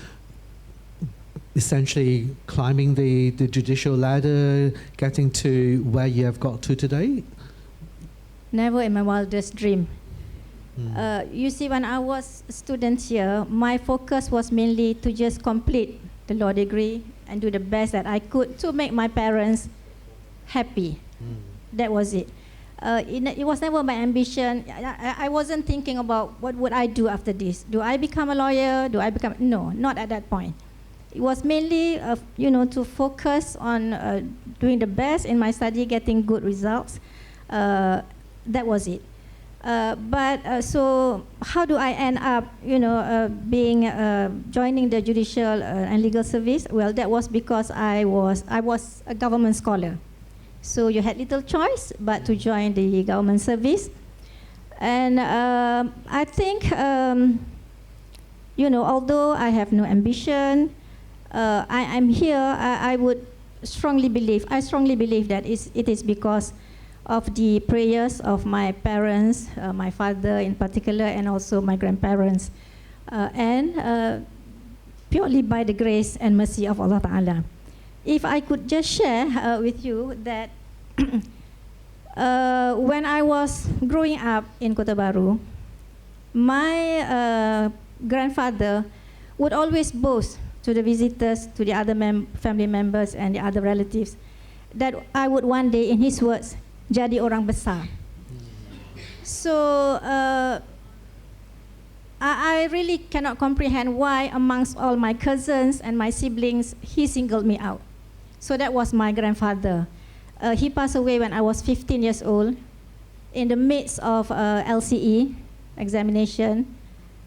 essentially climbing the judicial ladder, getting to where you have got to today? Never in my wildest dream. You see, when I was a student here, my focus was mainly to just complete the law degree and do the best that I could to make my parents happy. That was it. It was never my ambition. I wasn't thinking about what would I do after this. Do I become a lawyer? No, not at that point. It was mainly, to focus on doing the best in my study, getting good results. That was it. So how do I end up, joining the judicial and legal service? Well, that was because I was a government scholar. So you had little choice but to join the government service. And I think, although I have no ambition, I'm here, I strongly believe that it is because of the prayers of my parents, my father in particular, and also my grandparents, and purely by the grace and mercy of Allah Ta'ala. If I could just share with you that when I was growing up in Kota Bharu, my grandfather would always boast to the visitors, to the other family members and the other relatives, that I would one day, in his words, jadi orang besar. So I really cannot comprehend why amongst all my cousins and my siblings, he singled me out. So that was my grandfather. He passed away when I was 15 years old in the midst of LCE examination.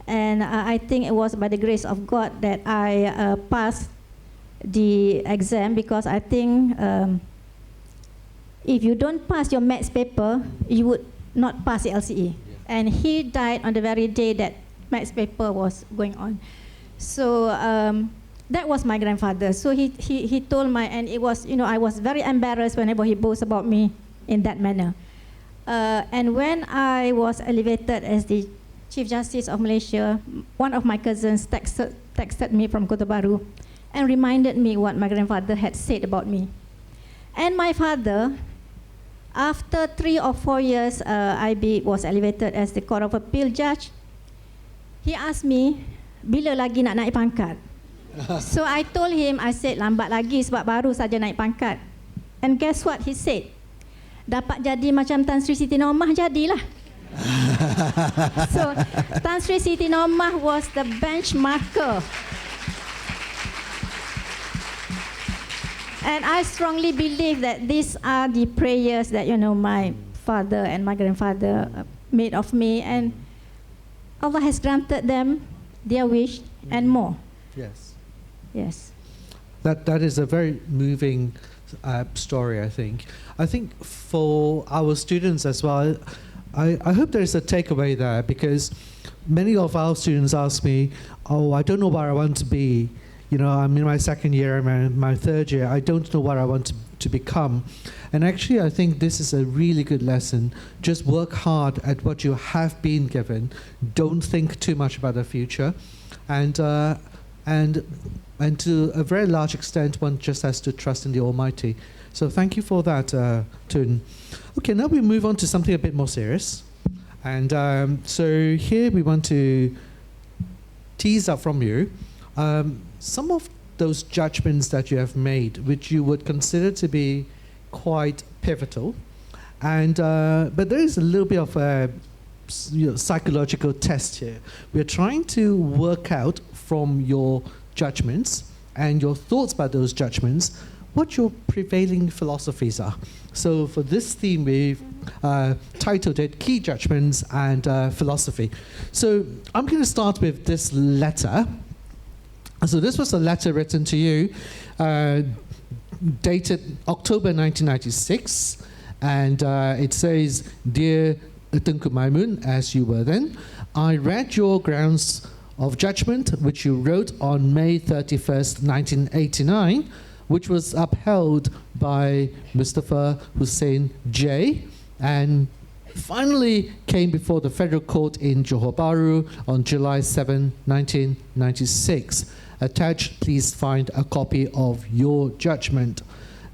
And I think it was by the grace of God that I passed the exam, because I think if you don't pass your maths paper, you would not pass the LCE. And he died on the very day that maths paper was going on. So that was my grandfather. So he told and it was, I was very embarrassed whenever he boasts about me in that manner. And when I was elevated as the Chief Justice of Malaysia, one of my cousins texted me from Kota Bharu and reminded me what my grandfather had said about me. And my father, after 3 or 4 years, I was elevated as the Court of Appeal judge. He asked me, bila lagi nak naik pangkat? So I told him, I said, lambat lagi sebab baru saja naik pangkat. And guess what he said? Dapat jadi macam Tan Sri Siti Noormah, jadilah. So Tan Sri Siti Noormah was the benchmarker. And I strongly believe that these are the prayers that, my father and my grandfather made of me. And Allah has granted them. their wish, and more. Yes. Yes. That is a very moving story, I think. I think for our students as well, I hope there's a takeaway there, because many of our students ask me, oh, I don't know where I want to be. You know, I'm in my second year, I'm in my third year, I don't know what I want to become. And actually, I think this is a really good lesson. Just work hard at what you have been given. Don't think too much about the future. And to a very large extent, one just has to trust in the Almighty. So thank you for that, Tun. Okay, now we move on to something a bit more serious. And so here we want to tease up from you some of those judgments that you have made, which you would consider to be quite pivotal. And but there is a little bit of a psychological test here. We're trying to work out from your judgments and your thoughts about those judgments what your prevailing philosophies are. So for this theme, we've titled it Key Judgments and Philosophy. So I'm going to start with this letter. So this was a letter written to you, dated October 1996, and it says, Dear Tunku Maimun, as you were then, I read your grounds of judgment, which you wrote on May 31st, 1989, which was upheld by Mustafa Hussein J. and finally came before the Federal Court in Johor Bahru on July 7, 1996. Attached, please find a copy of your judgment.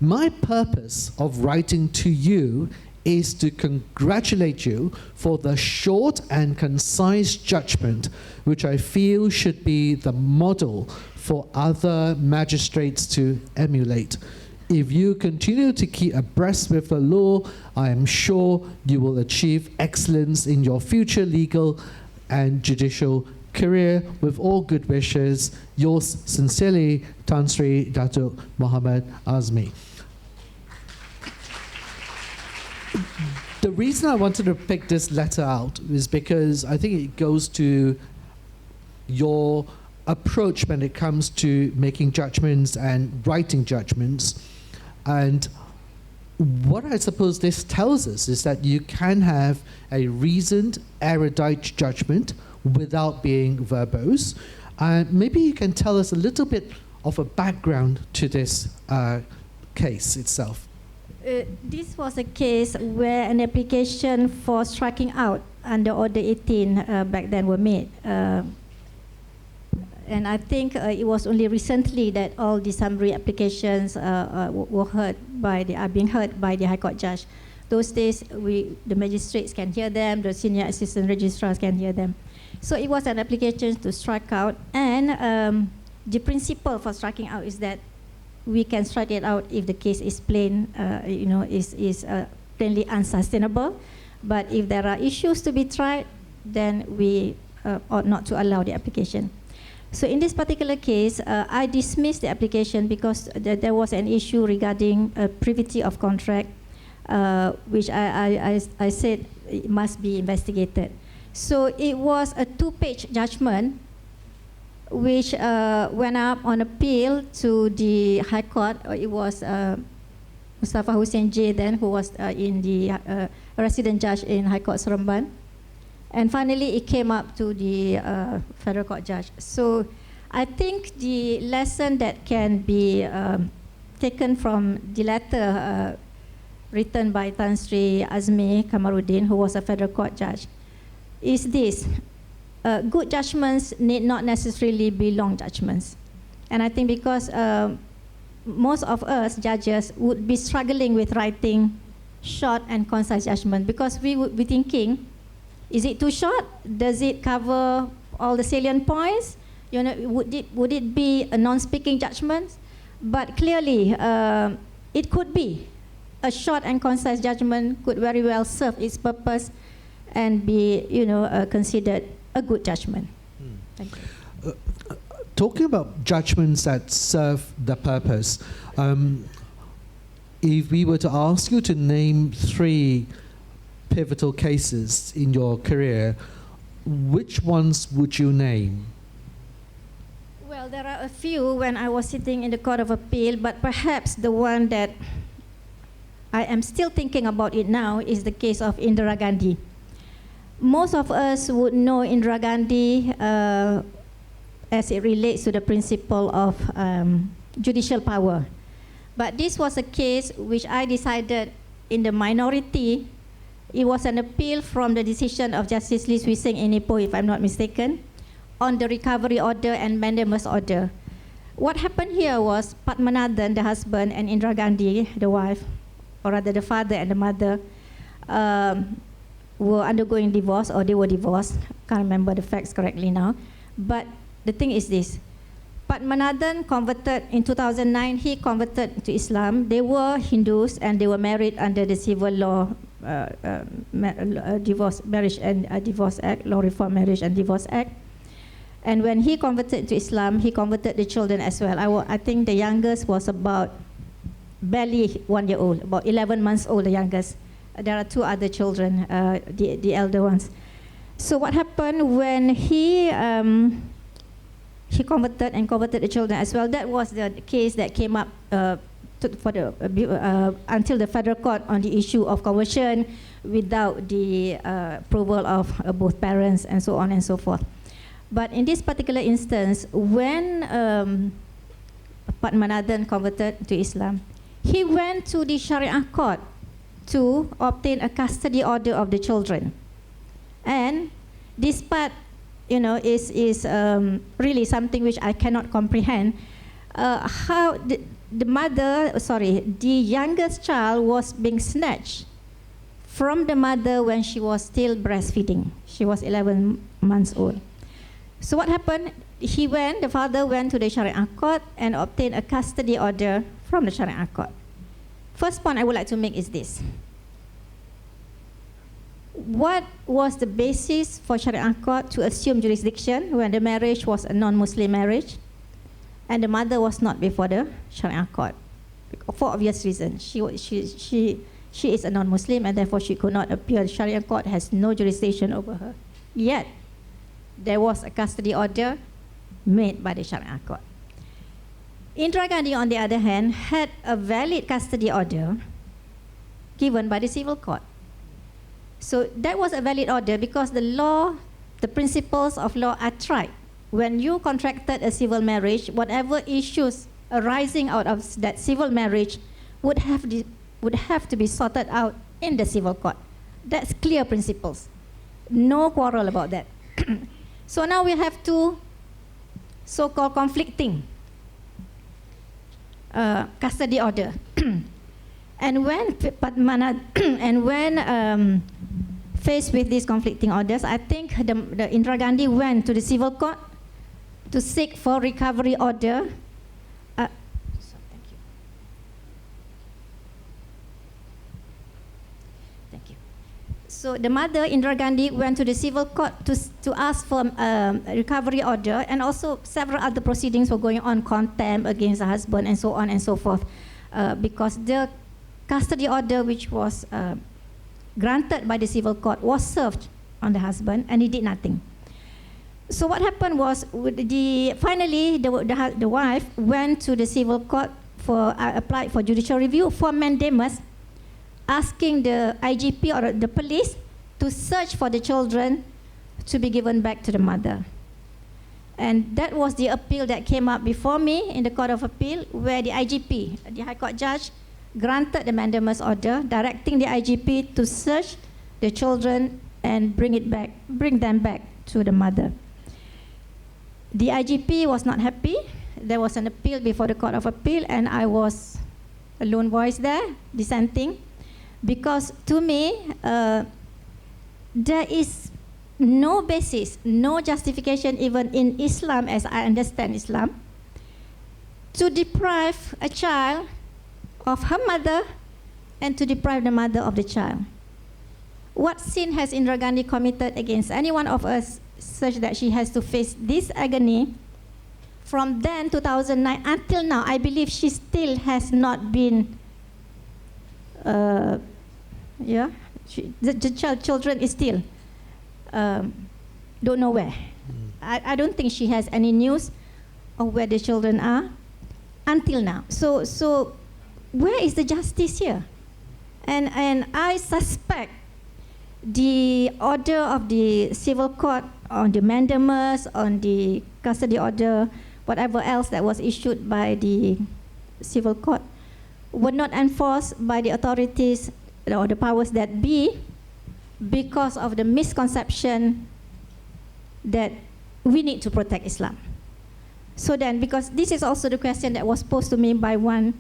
My purpose of writing to you is to congratulate you for the short and concise judgment, which I feel should be the model for other magistrates to emulate. If you continue to keep abreast with the law, I am sure you will achieve excellence in your future legal and judicial career. With all good wishes, yours sincerely, Tan Sri Datuk Muhammad Azmi. The reason I wanted to pick this letter out is because I think it goes to your approach when it comes to making judgments and writing judgments. And what I suppose this tells us is that you can have a reasoned, erudite judgment without being verbose. Maybe you can tell us a little bit of a background to this case itself. This was a case where an application for striking out under Order 18 back then were made. And I think it was only recently that all the summary applications are being heard by the High Court judge. Those days, the magistrates can hear them, the senior assistant registrars can hear them. So it was an application to strike out, and the principle for striking out is that we can strike it out if the case is plain, is plainly unsustainable. But if there are issues to be tried, then we ought not to allow the application. So in this particular case, I dismissed the application because there was an issue regarding privity of contract, which I said it must be investigated. So it was a 2-page judgment which went up on appeal to the High Court. It was Mustafa Hussein J. then, who was in the resident judge in High Court Seremban. And finally, it came up to the Federal Court judge. So I think the lesson that can be taken from the letter written by Tan Sri Azmi Kamaruddin, who was a Federal Court judge, is this. Good judgments need not necessarily be long judgments. And I think because most of us judges would be struggling with writing short and concise judgment, because we would be thinking, is it too short? Does it cover all the salient points? You know, would it be a non-speaking judgment? But clearly, it could be. A short and concise judgment could very well serve its purpose and be, considered a good judgment. Thank you. Talking about judgments that serve the purpose, if we were to ask you to name 3 pivotal cases in your career, which ones would you name? Well, there are a few when I was sitting in the Court of Appeal, but perhaps the one that I am still thinking about it now is the case of Indira Gandhi. Most of us would know Indira Gandhi as it relates to the principle of judicial power. But this was a case which I decided in the minority. It was an appeal from the decision of Justice Lee Swee Seng in Ipoh, if I'm not mistaken, on the recovery order and mandamus order. What happened here was Padmanabhan, the husband, and Indira Gandhi, the wife, or rather the father and the mother, were undergoing divorce, or they were divorced. Can't remember the facts correctly now. But the thing is this. Padmanabhan converted in 2009. He converted to Islam. They were Hindus and they were married under the Civil Law Divorce, Marriage and Divorce Act, Law Reform Marriage and Divorce Act. And when he converted to Islam, he converted the children as well. I think the youngest was about barely 1 year old, about 11 months old, the youngest. There are 2 other children, the elder ones. So what happened when he converted and converted the children as well? That was the case that came up until the federal court on the issue of conversion without the approval of both parents and so on and so forth. But in this particular instance, when Padmanabhan converted to Islam, he went to the Sharia court to obtain a custody order of the children. And this part, is really something which I cannot comprehend. How the youngest child was being snatched from the mother when she was still breastfeeding. She was 11 months old. So what happened? The father went to the Sharia court and obtained a custody order from the Sharia court. First point I would like to make is this. What was the basis for Sharia court to assume jurisdiction when the marriage was a non-Muslim marriage and the mother was not before the Sharia court? For obvious reasons. She is a non-Muslim and therefore she could not appear. The Sharia court has no jurisdiction over her. Yet, there was a custody order made by the Sharia court. Indira Gandhi, on the other hand, had a valid custody order given by the civil court. So that was a valid order because the principles of law are tried. When you contracted a civil marriage, whatever issues arising out of that civil marriage would have to be sorted out in the civil court. That's clear principles. No quarrel about that. So now we have 2 so-called conflicting custody order. And when faced with these conflicting orders, I think the Indira Gandhi went to the civil court to seek for recovery order. Thank you. So the mother, Indira Gandhi, went to the civil court to ask for a recovery order, and also several other proceedings were going on, contempt against the husband and so on and so forth, because the custody order which was granted by the civil court was served on the husband and he did nothing. So what happened was finally the wife went to the civil court applied for judicial review for mandamus, asking the IGP or the police to search for the children to be given back to the mother. And that was the appeal that came up before me in the Court of Appeal, where the IGP, the High Court judge, granted the mandamus order directing the IGP to search the children and bring them back to the mother. The IGP was not happy. There was an appeal before the Court of Appeal and I was a lone voice there dissenting, because to me there is no basis, no justification even in Islam, as I understand Islam, to deprive a child of her mother and to deprive the mother of the child. What sin has Indira Gandhi committed against any one of us such that she has to face this agony? From then, 2009, until now, I believe she still has not been, the children is still, don't know where. I don't think she has any news of where the children are until now. So where is the justice here? And I suspect the order of the civil court on the mandamus, on the custody order, whatever else that was issued by the civil court, were not enforced by the authorities or the powers that be because of the misconception that we need to protect Islam. So then, because this is also the question that was posed to me by one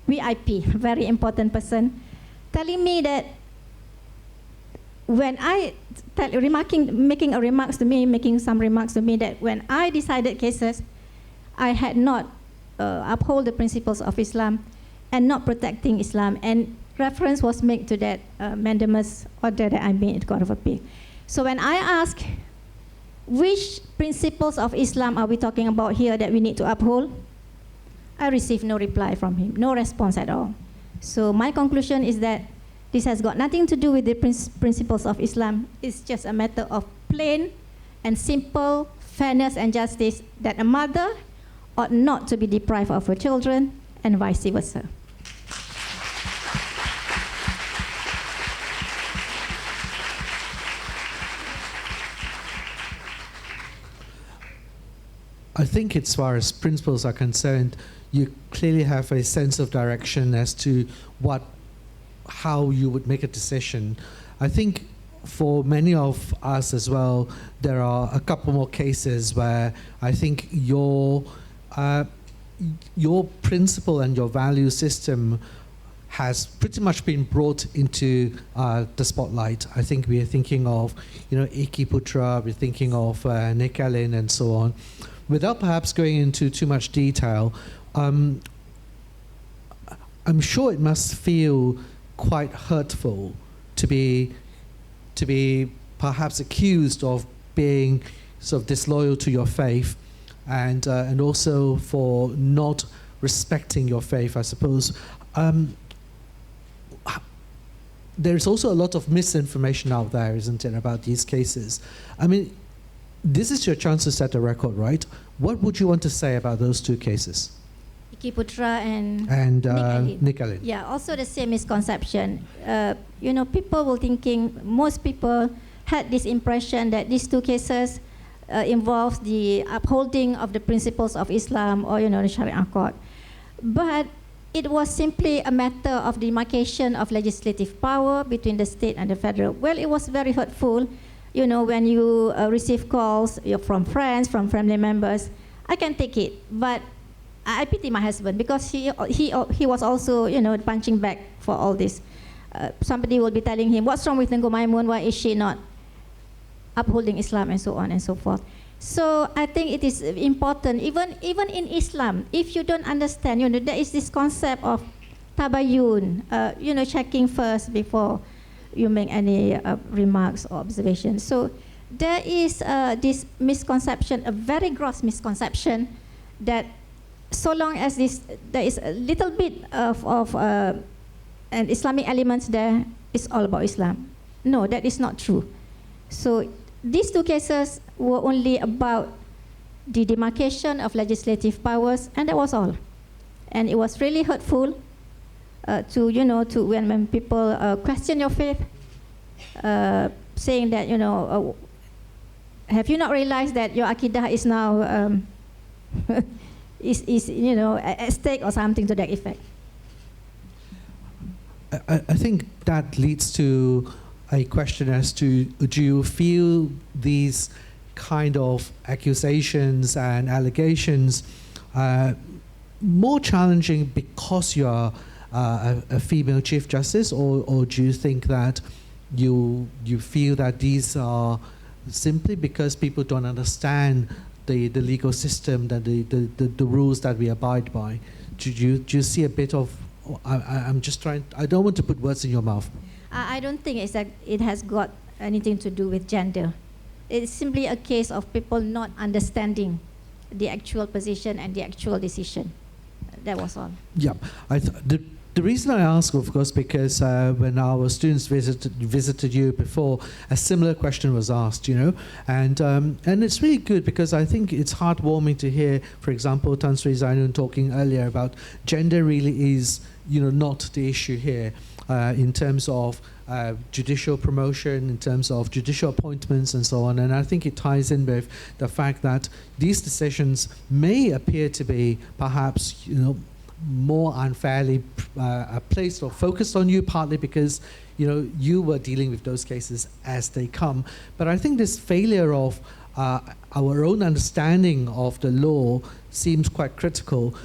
VIP, very important person, telling me that when I making some remarks to me that when I decided cases, I had not uphold the principles of Islam and not protecting Islam, and reference was made to that mandamus order that I made at Court of Appeal. So when I ask which principles of Islam are we talking about here that we need to uphold, I received no reply from him, no response at all. So my conclusion is that this has got nothing to do with the principles of Islam. It's just a matter of plain and simple fairness and justice, that a mother ought not to be deprived of her children and vice versa. I think as far as principles are concerned, you clearly have a sense of direction as to how you would make a decision. I think for many of us as well, there are a couple more cases where I think your principle and your value system has pretty much been brought into the spotlight. I think we are thinking of, Iki Putra, we're thinking of Nikalin and so on. Without perhaps going into too much detail, I'm sure it must feel quite hurtful to be perhaps accused of being sort of disloyal to your faith, and also for not respecting your faith, I suppose. There's also a lot of misinformation out there, isn't it, about these cases? I mean, this is your chance to set a record, right? What would you want to say about those two cases? Iki Putra and Nikalin. Yeah, also the same misconception. People were thinking, most people had this impression that these two cases involves the upholding of the principles of Islam or, the Sharia court. But it was simply a matter of demarcation of legislative power between the state and the federal. Well, it was very hurtful. When you receive calls from friends, from family members, I can take it, but I pity my husband because he was also, punching back for all this. Somebody will be telling him, what's wrong with Tengku Maimun? Why is she not upholding Islam and so on and so forth? So I think it is important, even in Islam, if you don't understand, there is this concept of tabayun, checking first before you make any remarks or observations. So there is this misconception, a very gross misconception, that so long as there is a little bit of an Islamic elements there, it's all about Islam. No, that is not true. So these two cases were only about the demarcation of legislative powers, and that was all. And it was really hurtful to when people question your faith, saying that, have you not realized that your akidah is now is at stake or something to that effect? I think that leads to a question as to, do you feel these kind of accusations and allegations more challenging because you're a female Chief Justice, or do you think that you feel that these are simply because people don't understand the legal system, that the rules that we abide by? Do you see a bit of, I don't want to put words in your mouth. I don't think it's that it has got anything to do with gender. It's simply a case of people not understanding the actual position and the actual decision. That was all. Yeah, The reason I ask, of course, because when our students visited you before, a similar question was asked, you know, and it's really good because I think it's heartwarming to hear, for example, Tan Sri Zainun talking earlier about gender really is, you know, not the issue here in terms of judicial promotion, in terms of judicial appointments and so on. And I think it ties in with the fact that these decisions may appear to be perhaps, you know, more unfairly placed or focused on you, partly because, you know, you were dealing with those cases as they come. But I think this failure of our own understanding of the law seems quite critical.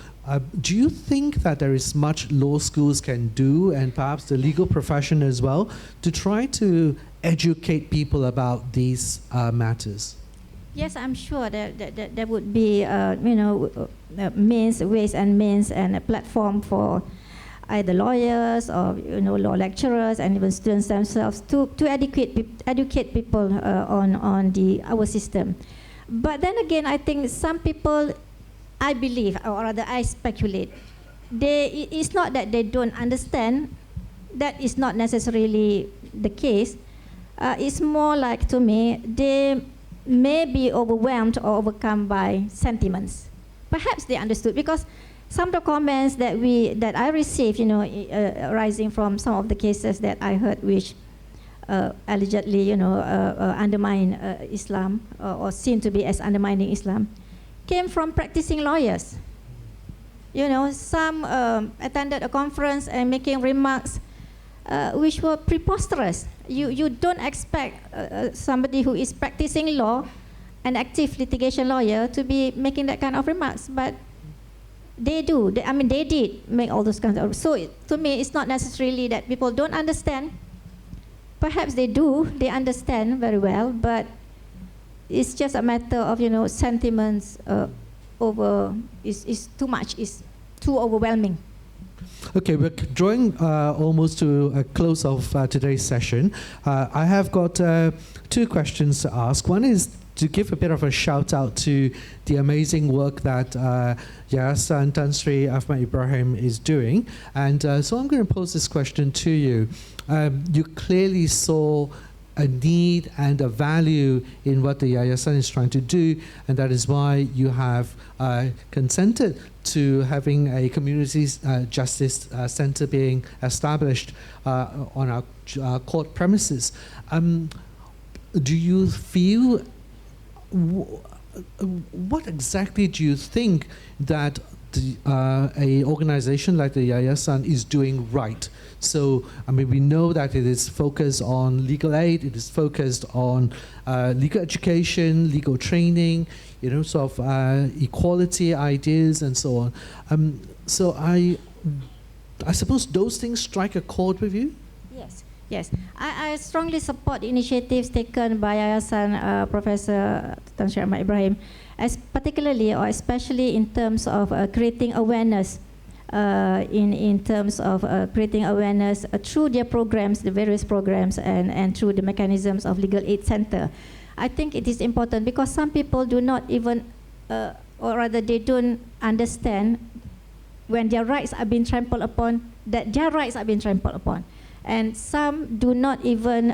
Do you think that there is much law schools can do, and perhaps the legal profession as well, to try to educate people about these matters? Yes, I'm sure that there would be, ways and means and a platform for either lawyers or, you know, law lecturers and even students themselves to educate people on our system. But then again, I think some people, I believe, or rather I speculate, it's not that they don't understand. That is not necessarily the case. It's more like, to me, they may be overwhelmed or overcome by sentiments. Perhaps they understood, because some of the comments that I received, you know, arising from some of the cases that I heard, which allegedly, you know, undermine Islam or seen to be as undermining Islam, came from practicing lawyers. You know, some attended a conference and making remarks which were preposterous. You don't expect somebody who is practicing law, an active litigation lawyer, to be making that kind of remarks, but they do. They did make all those kinds of. So to me, it's not necessarily that people don't understand. Perhaps they do. They understand very well, but it's just a matter of, you know, sentiments is too much. Is too overwhelming. Okay, we're drawing almost to a close of today's session. I have got two questions to ask. One is to give a bit of a shout out to the amazing work that Yayasan Tan Sri Ahmad Ibrahim is doing. And so I'm going to pose this question to you. You clearly saw a need and a value in what the Yayasan is trying to do, and that is why you have consented to having a community justice center being established on our court premises. Do you feel, what exactly do you think that a organization like the Yayasan is doing right? So, we know that it is focused on legal aid, it is focused on legal education, legal training, you know, sort of equality ideas and so on. So I suppose those things strike a chord with you? Yes. I strongly support initiatives taken by Yayasan Professor Tan Sri Ahmad Ibrahim, particularly or especially in terms of creating awareness. In terms of creating awareness through their programs, the various programs, and through the mechanisms of Legal Aid Center. I think it is important because some people do not even, or rather they don't understand when their rights are being trampled upon, that their rights are being trampled upon. And some do not even,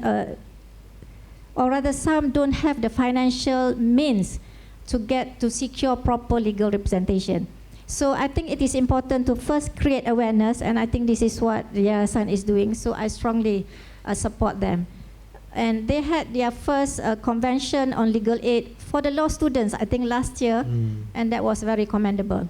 or rather some don't have the financial means to secure proper legal representation. So I think it is important to first create awareness, and I think this is what the Yayasan is doing, so I strongly support them. And they had their first convention on legal aid for the law students, I think last year, and that was very commendable.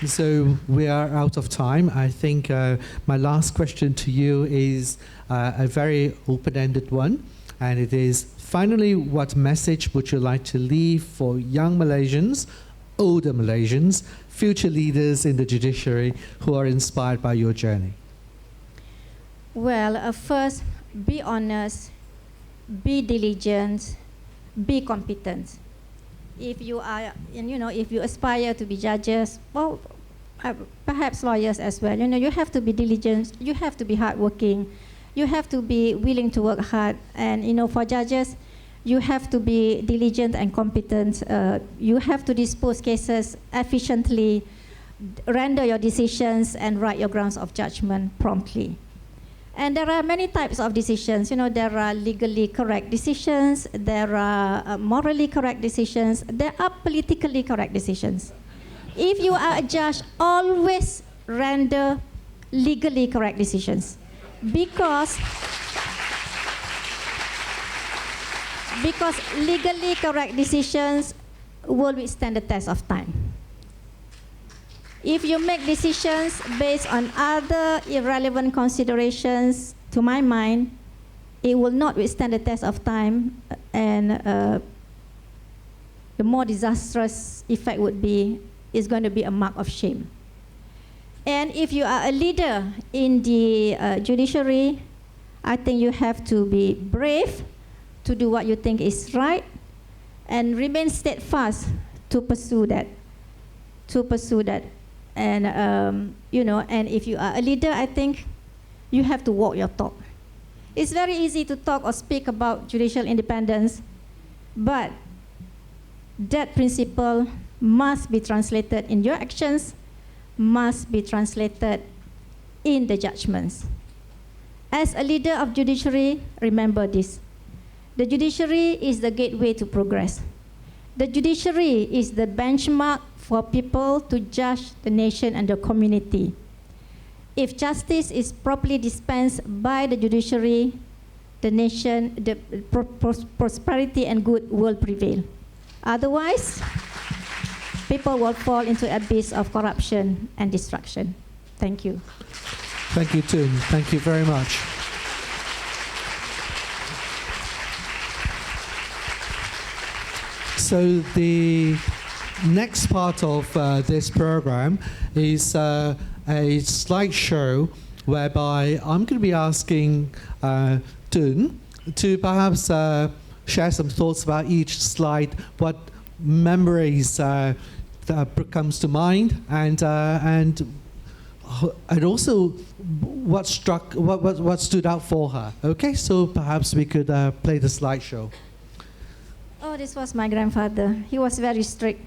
So we are out of time. I think my last question to you is a very open-ended one, and it is, finally, what message would you like to leave for young Malaysians, older Malaysians, future leaders in the judiciary who are inspired by your journey? Well, first, be honest, be diligent, be competent. If you are, if you aspire to be judges, well, perhaps lawyers as well, you have to be diligent, you have to be hardworking, you have to be willing to work hard. And, for judges, You have to be diligent and competent. You have to dispose cases efficiently, render your decisions, and write your grounds of judgment promptly. And there are many types of decisions. You know, there are legally correct decisions, there are morally correct decisions, there are politically correct decisions. If you are a judge, always render legally correct decisions, because legally correct decisions will withstand the test of time. If you make decisions based on other irrelevant considerations, to my mind, it will not withstand the test of time, and the more disastrous effect would be, is going to be a mark of shame. And if you are a leader in the judiciary, I think you have to be brave to do what you think is right, and remain steadfast to pursue that. And you know, and if you are a leader, I think you have to walk your talk. It's very easy to talk or speak about judicial independence, but that principle must be translated in your actions, must be translated in the judgments. As a leader of judiciary, remember this. The judiciary is the gateway to progress. The judiciary is the benchmark for people to judge the nation and the community. If justice is properly dispensed by the judiciary, the nation, the prosperity and good will prevail. Otherwise, people will fall into the abyss of corruption and destruction. Thank you. Thank you, Tun. Thank you very much. So the next part of this program is a slideshow whereby I'm going to be asking Tun to perhaps share some thoughts about each slide, what memories that comes to mind, and also what stood out for her. Okay, so perhaps we could play the slideshow. Oh, this was my grandfather. He was very strict.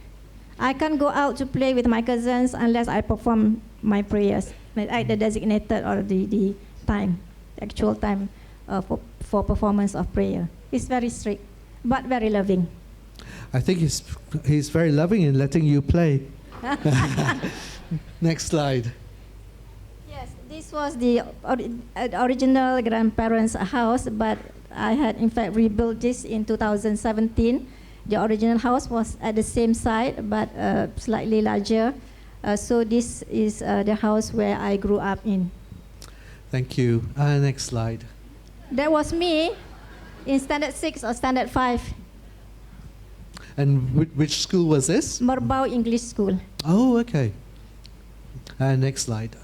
I can't go out to play with my cousins unless I perform my prayers, like the designated or the time, the actual time for performance of prayer. He's very strict, but very loving. I think he's very loving in letting you play. Next slide. Yes, this was the original grandparents' house, but I had in fact rebuilt this in 2017. The original house was at the same site, but slightly larger. So this is the house where I grew up in. Thank you. Next slide. That was me in standard 6 or standard 5. And which school was this? Merbau English School. Oh, okay. Next slide.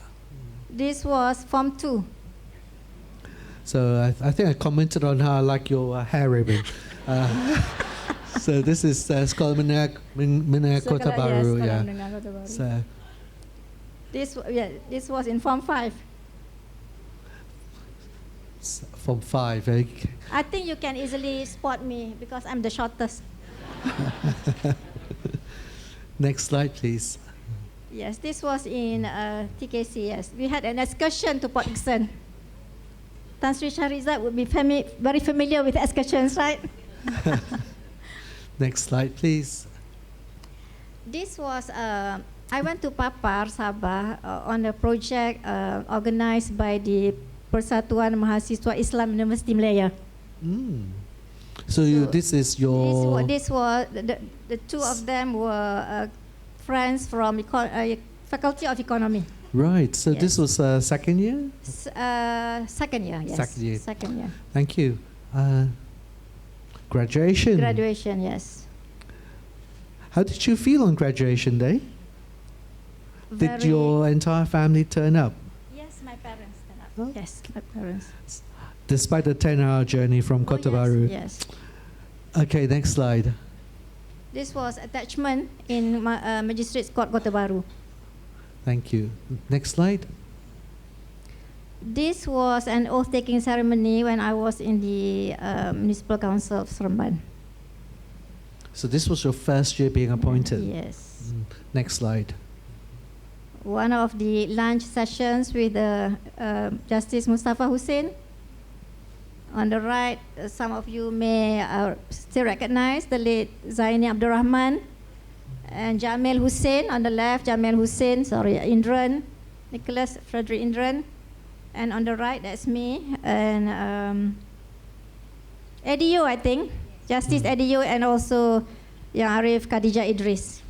This was Form 2. So I think I commented on how I like your hair ribbon. So this is called Malaya Kota Bharu. Yeah. So this was in Form 5. Form 5. Eh? I think you can easily spot me because I'm the shortest. Next slide, please. Yes, this was in TKC. Yes, we had an excursion to Port Dickson. Tan Sri Shahrizad would be very familiar with excursions, right? Next slide, please. This was, I went to Papar, Sabah, on a project organized by the Persatuan Mahasiswa Islam Universiti Malaya. So this is your... This was, the two of them were friends from Faculty of Economy. Right, so yes. This was second year? Second year, yes. Second year. Second year. Thank you. Graduation? Graduation, yes. How did you feel on graduation day? Did your entire family turn up? Yes, my parents turned up. Oh. Yes, my parents. Despite the 10-hour journey from Kota Bharu? Yes. Okay, next slide. This was attachment in Magistrates Court Kota Bharu. Thank you. Next slide. This was an oath-taking ceremony when I was in the Municipal Council of Seremban. So this was your first year being appointed? Yes. Next slide. One of the lunch sessions with Justice Mustafa Hussein. On the right, some of you may still recognize the late Zaini Abdul Rahman and Jamil Hussein. On the left, Jamil Hussein, Indran, Nicholas Frederick Indran. And on the right, that's me. And Eddie Yeo, I think. Justice Eddie Yeo, and also Yang Arif Khadijah Idris.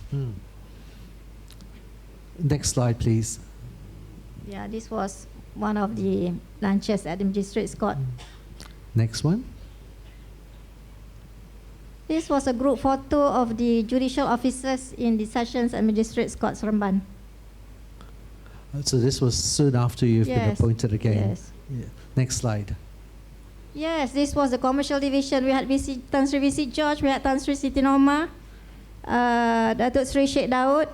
Next slide, please. Yeah, this was one of the lunches at the Magistrates Court. Next one. This was a group photo of the judicial officers in the sessions at Magistrates Court, Seremban. So this was soon after you've been appointed again? Yes. Yeah. Next slide. Yes, this was the commercial division. We had Tan Sri VC George, we had Tan Sri Siti Norma, Datuk Sri Sheikh Daud,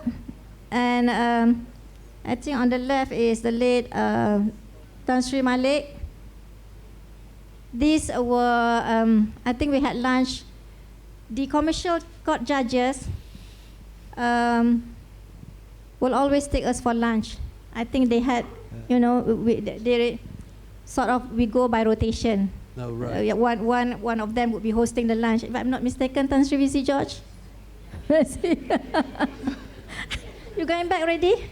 and I think on the left is the late Tan Sri Malik. These were, I think we had lunch. The commercial court judges will always take us for lunch. I think they had, you know, they sort of, we go by rotation. No, right. One of them would be hosting the lunch. If I'm not mistaken, Tan Sri VC George. Let's see. You going back already?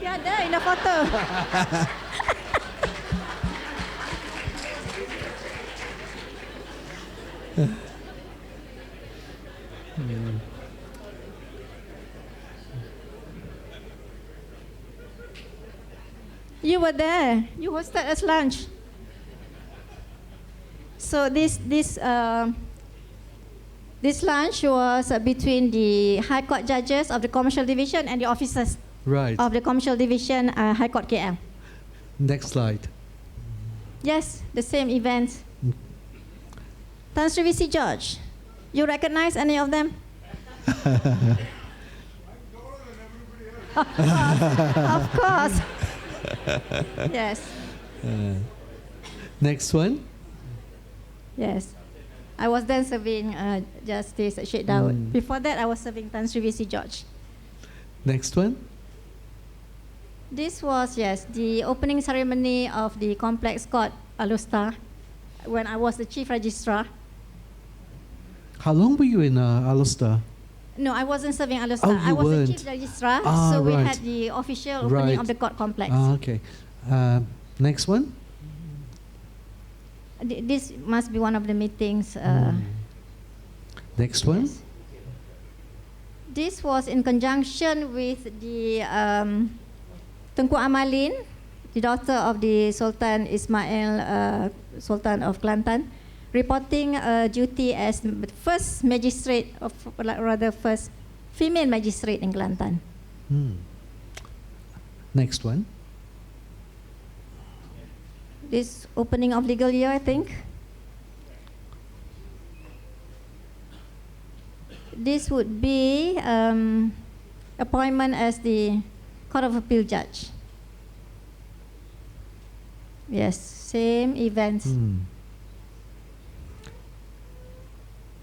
Yeah, there in the photo. You were there. You hosted us lunch. So this lunch was between the High Court judges of the Commercial Division and the officers of the Commercial Division, High Court KL. Next slide. Yes, the same event. Tan Sri VC George, you recognize any of them? Of course. Yes. Next one. Yes. I was then serving Justice Sheikh Daud. Before that, I was serving Tan Sri VC George. Next one. This was, yes, the opening ceremony of the Complex Court Alustar when I was the Chief Registrar. How long were you in Alustar? No, I wasn't serving Alustar. Oh, I was weren't. the Chief Registrar, Ah, so we right. had the official opening of the court complex. Ah, okay. Next one. This must be one of the meetings. Next one. Yes. This was in conjunction with the Tengku Amalin, the daughter of the Sultan Ismail, Sultan of Kelantan, reporting duty as the first magistrate, of rather first female magistrate in Kelantan. Next one. This opening of legal year, I think. This would be appointment as the Court of Appeal judge. Yes, same event.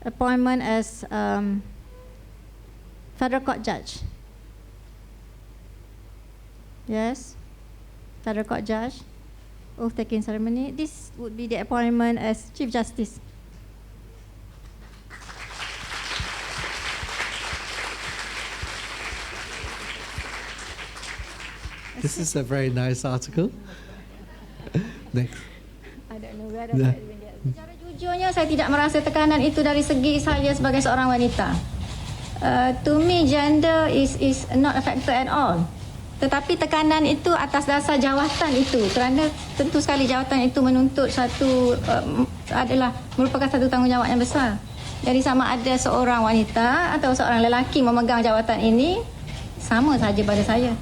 Appointment as Federal Court judge. Yes, Federal Court judge. Oath-taking ceremony. This would be the appointment as Chief Justice. This is a very nice article. Next. I don't know where the Secara jujurnya saya tidak merasa tekanan itu dari segi saya sebagai seorang wanita. To me, gender is not a factor at all. Tetapi tekanan itu atas dasar jawatan itu, kerana tentu sekali jawatan itu menuntut satu adalah merupakan satu tanggungjawab yang besar. Jadi sama ada seorang wanita atau seorang lelaki memegang jawatan ini, sama saja pada saya.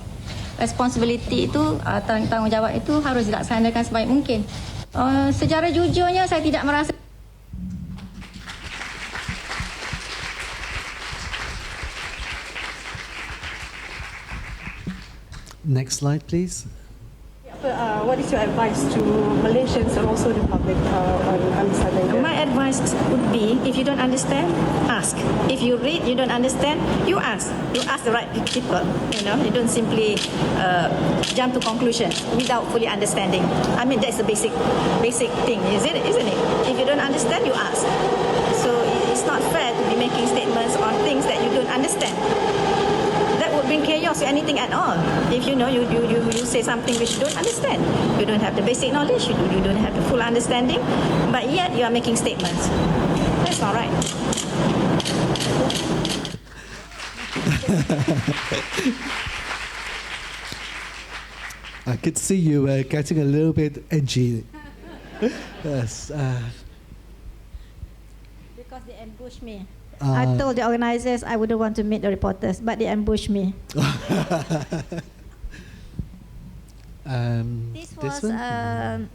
Responsibility itu, tanggungjawab itu harus dilaksanakan sebaik mungkin. Secara jujurnya saya tidak merasa. Next slide, please. what is your advice to Malaysians and also the public on understanding that? My advice would be, if you don't understand, ask. If you read, you don't understand, you ask. You ask the right people. You don't simply jump to conclusions without fully understanding. I mean, that's the basic thing, isn't it? If you don't understand, you ask. So it's not fair to be making statements on things that you don't understand. That would bring chaos to anything at all. If you say something which you don't understand, you don't have the basic knowledge, you don't have the full understanding, but yet you are making statements. That's not right. I could see you getting a little bit edgy. Yes. Because they ambushed me. I told the organizers I wouldn't want to meet the reporters, but they ambushed me. This was a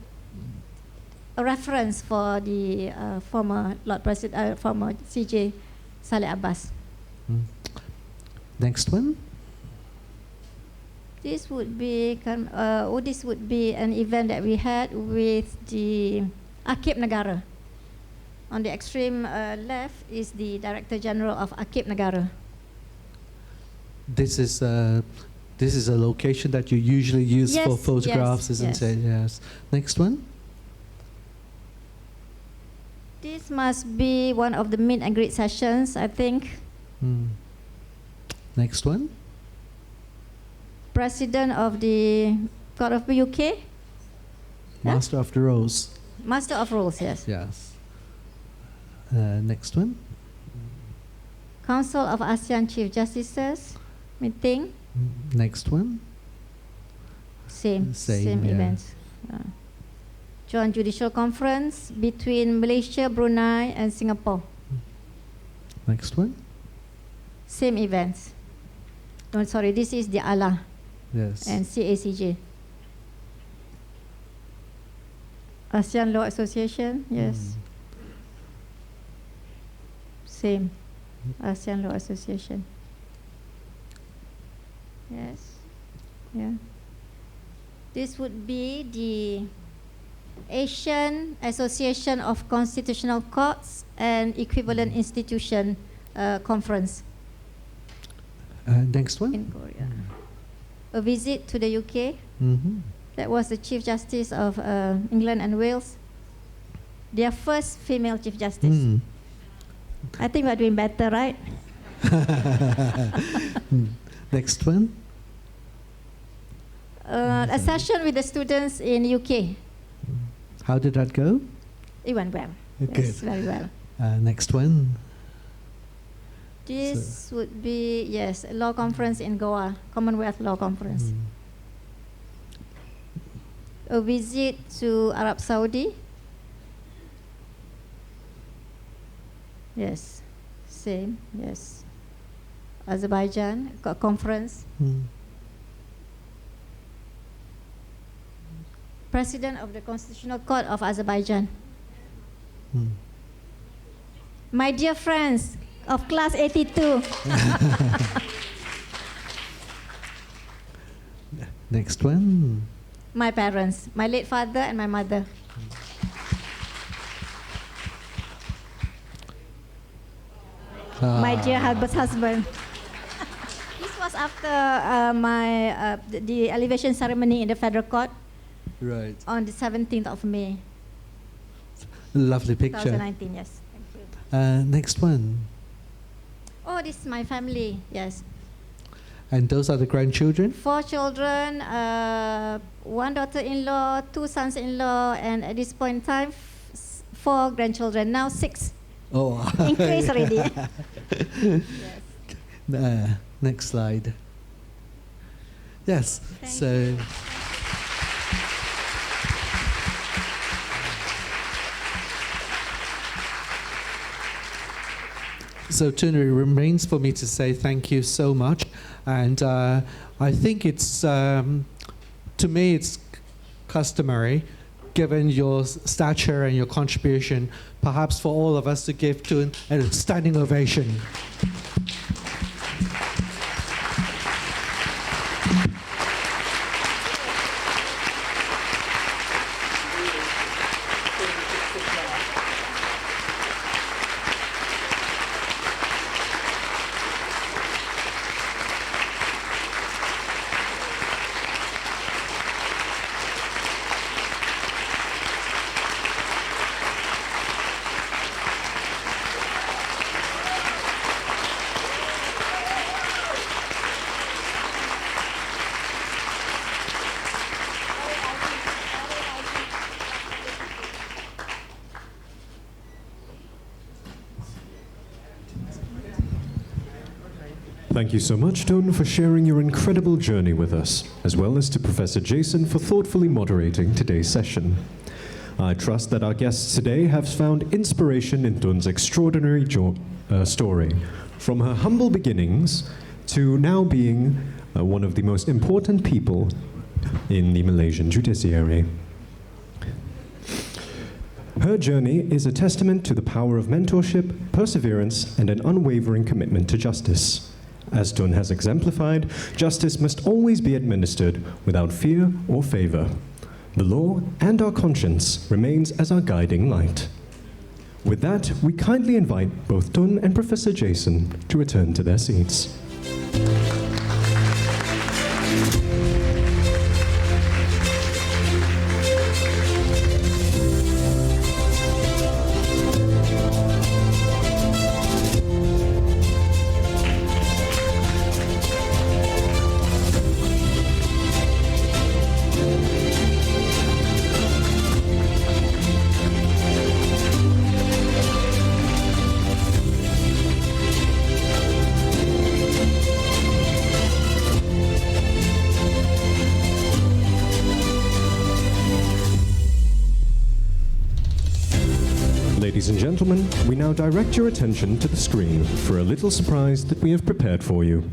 reference for the former Lord President, former CJ Saleh Abbas. Next one. This would be an event that we had with the Akib Negara. On the extreme left is the Director General of Akib Negara. This is a location that you usually use for photographs, isn't it? Yes. Next one. This must be one of the meet and greet sessions, I think. Next one. President of the Court of the UK. Master of the Rolls. Master of Rolls, yes. Yes. Next one. Council of ASEAN Chief Justices meeting. Next one. Same yeah. events. Joint Judicial Conference between Malaysia, Brunei and Singapore. Next one. Same events. No, sorry, this is the ALA. Yes. And CACJ. ASEAN Law Association, yes. Same. ASEAN Law Association. Yes. Yeah. This would be the Asian Association of Constitutional Courts and Equivalent Institution Conference. Next one. In Korea. A visit to the UK. That was the Chief Justice of England and Wales. Their first female Chief Justice. I think we're doing better, right? Next one. A session with the students in UK. How did that go? It went well. Good. Yes, very well. Next one. This would be, yes, a law conference in Goa, Commonwealth Law Conference. A visit to Arab Saudi. Yes, same, yes. Azerbaijan, conference. President of the Constitutional Court of Azerbaijan. My dear friends of class 82. Next one. My parents, my late father and my mother. My dear husband. This was after the elevation ceremony in the federal court. Right. On the 17th of May. Lovely picture. 2019, yes. Thank you. Next one. Oh, this is my family, yes. And those are the grandchildren? 4 children, 1 daughter-in-law, 2 sons-in-law, and at this point in time, 4 grandchildren. Now 6. Oh. Increase already. Yes. Next slide. Yes. Thank you. So, Tun, it remains for me to say thank you so much. And I think it's, to me, it's customary, given your stature and your contribution, perhaps for all of us to give Tun a standing ovation. Thank you so much, Tun, for sharing your incredible journey with us, as well as to Professor Jason for thoughtfully moderating today's session. I trust that our guests today have found inspiration in Tun's extraordinary story, from her humble beginnings to now being one of the most important people in the Malaysian judiciary. Her journey is a testament to the power of mentorship, perseverance, and an unwavering commitment to justice. As Tun has exemplified, justice must always be administered without fear or favor. The law and our conscience remains as our guiding light. With that, we kindly invite both Tun and Professor Jason to return to their seats. Ladies and gentlemen, we now direct your attention to the screen for a little surprise that we have prepared for you.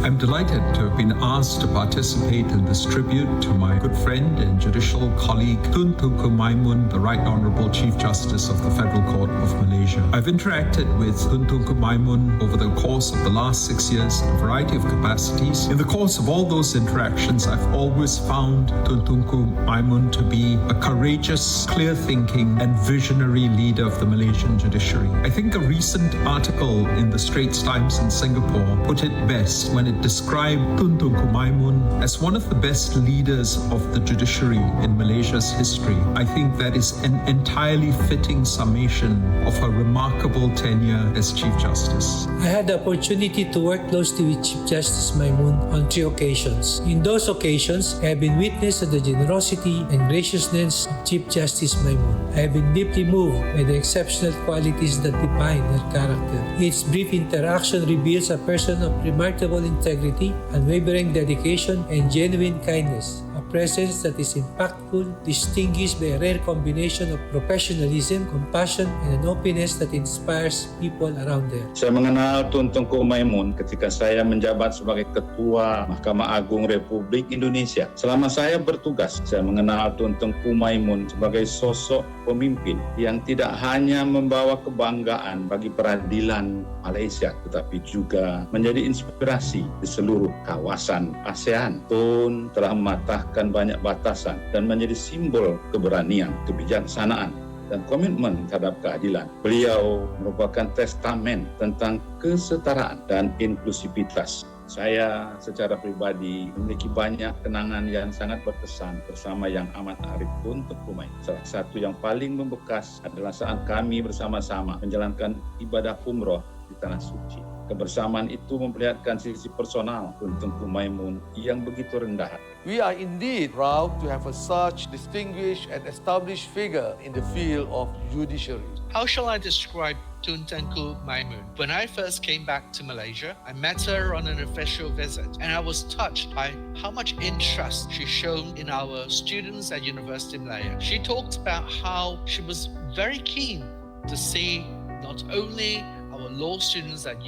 I'm delighted to have been asked to participate in this tribute to my good friend and judicial colleague Tun Tunku Maimun, the Right Honourable Chief Justice of the Federal Court of Malaysia. I've interacted with Tun Tunku Maimun over the course of the last 6 years in a variety of capacities. In the course of all those interactions, I've always found Tun Tunku Maimun to be a courageous, clear-thinking and visionary leader of the Malaysian judiciary. I think a recent article in the Straits Times in Singapore put it best when it described Tun Tunku Maimun as one of the best leaders of the judiciary in Malaysia's history. I think that is an entirely fitting summation of her remarkable tenure as Chief Justice. I had the opportunity to work closely with Chief Justice Maimun on 3 occasions. In those occasions, I have been witness of the generosity and graciousness of Chief Justice Maimun. I have been deeply moved by the exceptional qualities that define her character. Each brief interaction reveals a person of remarkable integrity, unwavering dedication, and genuine kindness. A presence that is impactful, distinguished by a rare combination of professionalism, compassion, and an openness that inspires people around her. Saya mengenal Tun Tunku Maimun ketika saya menjabat sebagai Ketua Mahkamah Agung Republik Indonesia. Selama saya bertugas, saya mengenal Tun Tunku Maimun sebagai sosok pemimpin yang tidak hanya membawa kebanggaan bagi peradilan Malaysia, tetapi juga menjadi inspirasi di seluruh kawasan ASEAN. Tun telah mematahkan banyak batasan dan menjadi simbol keberanian, kebijaksanaan, dan komitmen terhadap keadilan. Beliau merupakan testamen tentang kesetaraan dan inklusivitas. Saya secara pribadi memiliki banyak kenangan yang sangat berkesan bersama Yang Amat Arif Tun Tunku Maimun. Salah satu yang paling membekas adalah saat kami bersama-sama menjalankan ibadah umroh di Tanah Suci. Kebersamaan itu memperlihatkan sisi personal Tun Tunku Maimun yang begitu rendah. We are indeed proud to have such distinguished and established figure in the field of judiciary. How shall I describe Tun Tunku Maimun? When I first came back to Malaysia, I met her on an official visit, and I was touched by how much interest she showed in our students at Universiti Malaya. She talked about how she was very keen to see not only our law students at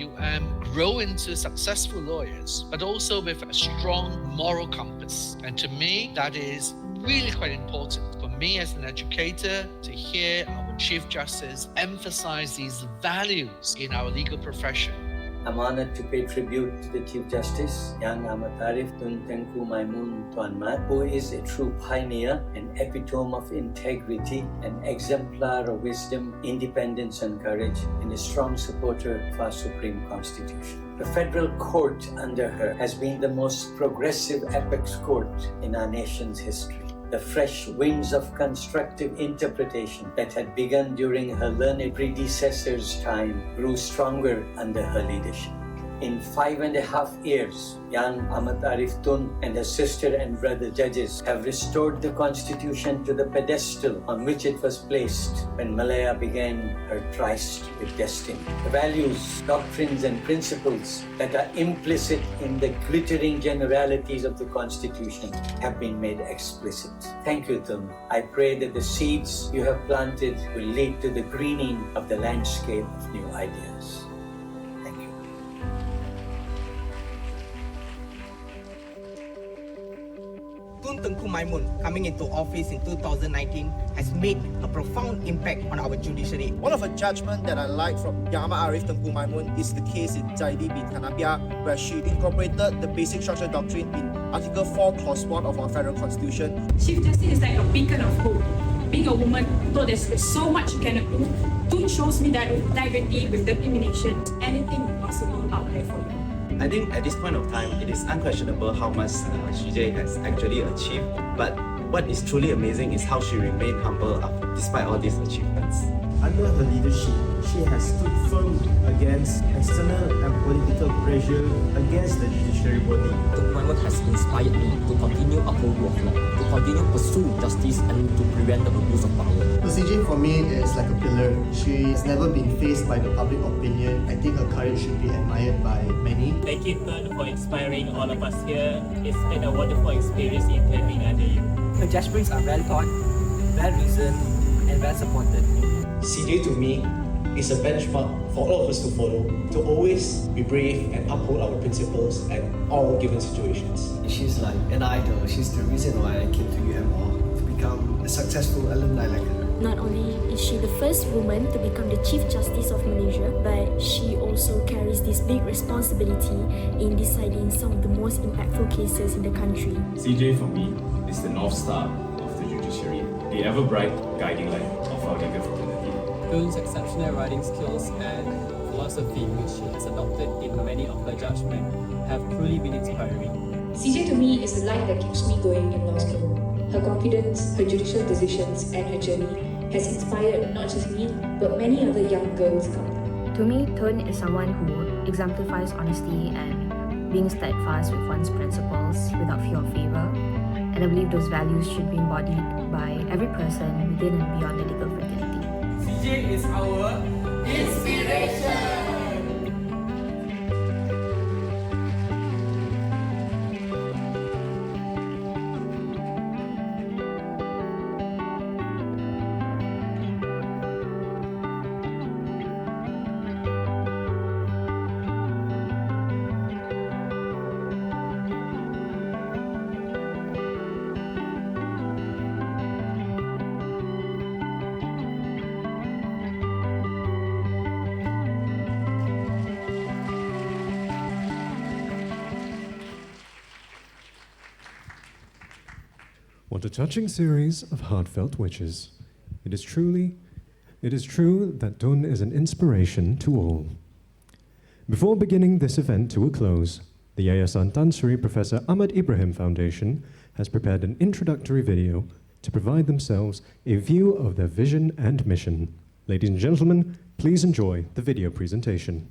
grow into successful lawyers, but also with a strong moral compass. And to me, that is really quite important for me as an educator to hear our Chief Justice emphasize these values in our legal profession. I'm honored to pay tribute to the Chief Justice, Yang Amat Arif Tun Tunku Maimun Tuan Mat, who is a true pioneer, an epitome of integrity, an exemplar of wisdom, independence and courage, and a strong supporter of our Supreme Constitution. The federal court under her has been the most progressive apex court in our nation's history. The fresh winds of constructive interpretation that had begun during her learned predecessor's time grew stronger under her leadership. In 5.5 years, young Ahmad Arif Tun and his sister and brother judges have restored the Constitution to the pedestal on which it was placed when Malaya began her tryst with destiny. The values, doctrines and principles that are implicit in the glittering generalities of the Constitution have been made explicit. Thank you, Tun. I pray that the seeds you have planted will lead to the greening of the landscape of new ideas. Tun Tengku Maimun coming into office in 2019 has made a profound impact on our judiciary. One of the judgment that I like from Yang Ahmad Arif Tengku Maimun is the case in Zaidi bin Tanabia, where she incorporated the basic structural doctrine in Article 4, Clause 1 of our federal constitution. Chief Justice is like a beacon of hope. Being a woman, though there's so much you cannot do, Tun shows me that with integrity, with determination, anything is possible out there for you. I think at this point of time, it is unquestionable how much Shijie has actually achieved. But what is truly amazing is how she remained humble despite all these achievements. Under her leadership, she has stood firm against external and political pressure against the judiciary body. Tun Maimun has inspired me to continue uphold rule of law, to continue pursue justice and to prevent the abuse of power. CJ for me is like a pillar. She has never been faced by the public opinion. I think her courage should be admired by many. Thank you, Tun, for inspiring all of us here. It's been a wonderful experience interning under you. Her judgments are well thought, well reasoned, and well supported. CJ to me is a benchmark for all of us to follow, to always be brave and uphold our principles at all given situations. She's like an idol. She's the reason why I came to UMR, to become a successful alumni like her. Not only is she the first woman to become the Chief Justice of Malaysia, but she also carries this big responsibility in deciding some of the most impactful cases in the country. CJ for me is the North Star of the judiciary, the ever-bright guiding light of our legal fraternity. Tun's exceptional writing skills and philosophy, which she has adopted in many of her judgments, have truly been inspiring. CJ to me is the light that keeps me going in law school. Her confidence, her judicial decisions, and her journey has inspired not just me, but many other young girls out there. To me, Tun is someone who exemplifies honesty and being steadfast with one's principles without fear or favor. And I believe those values should be embodied by every person within and beyond the legal fraternity. CJ is our inspiration. What a touching series of heartfelt wishes. It is true that Tun is an inspiration to all. Before beginning this event to a close, the Yayasan Tan Sri Professor Ahmad Ibrahim Foundation has prepared an introductory video to provide themselves a view of their vision and mission. Ladies and gentlemen, please enjoy the video presentation.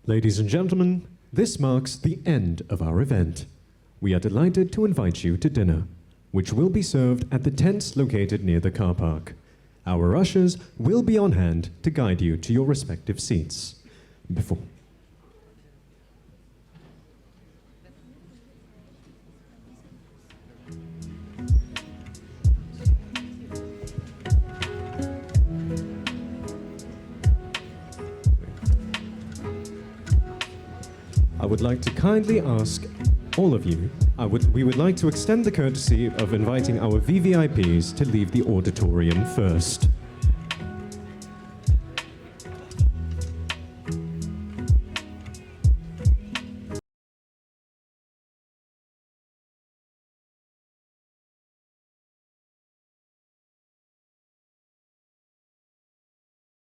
Ladies and gentlemen, this marks the end of our event. We are delighted to invite you to dinner, which will be served at the tents located near the car park. Our ushers will be on hand to guide you to your respective seats. I would like to kindly ask all of you, we would like to extend the courtesy of inviting our VVIPs to leave the auditorium first.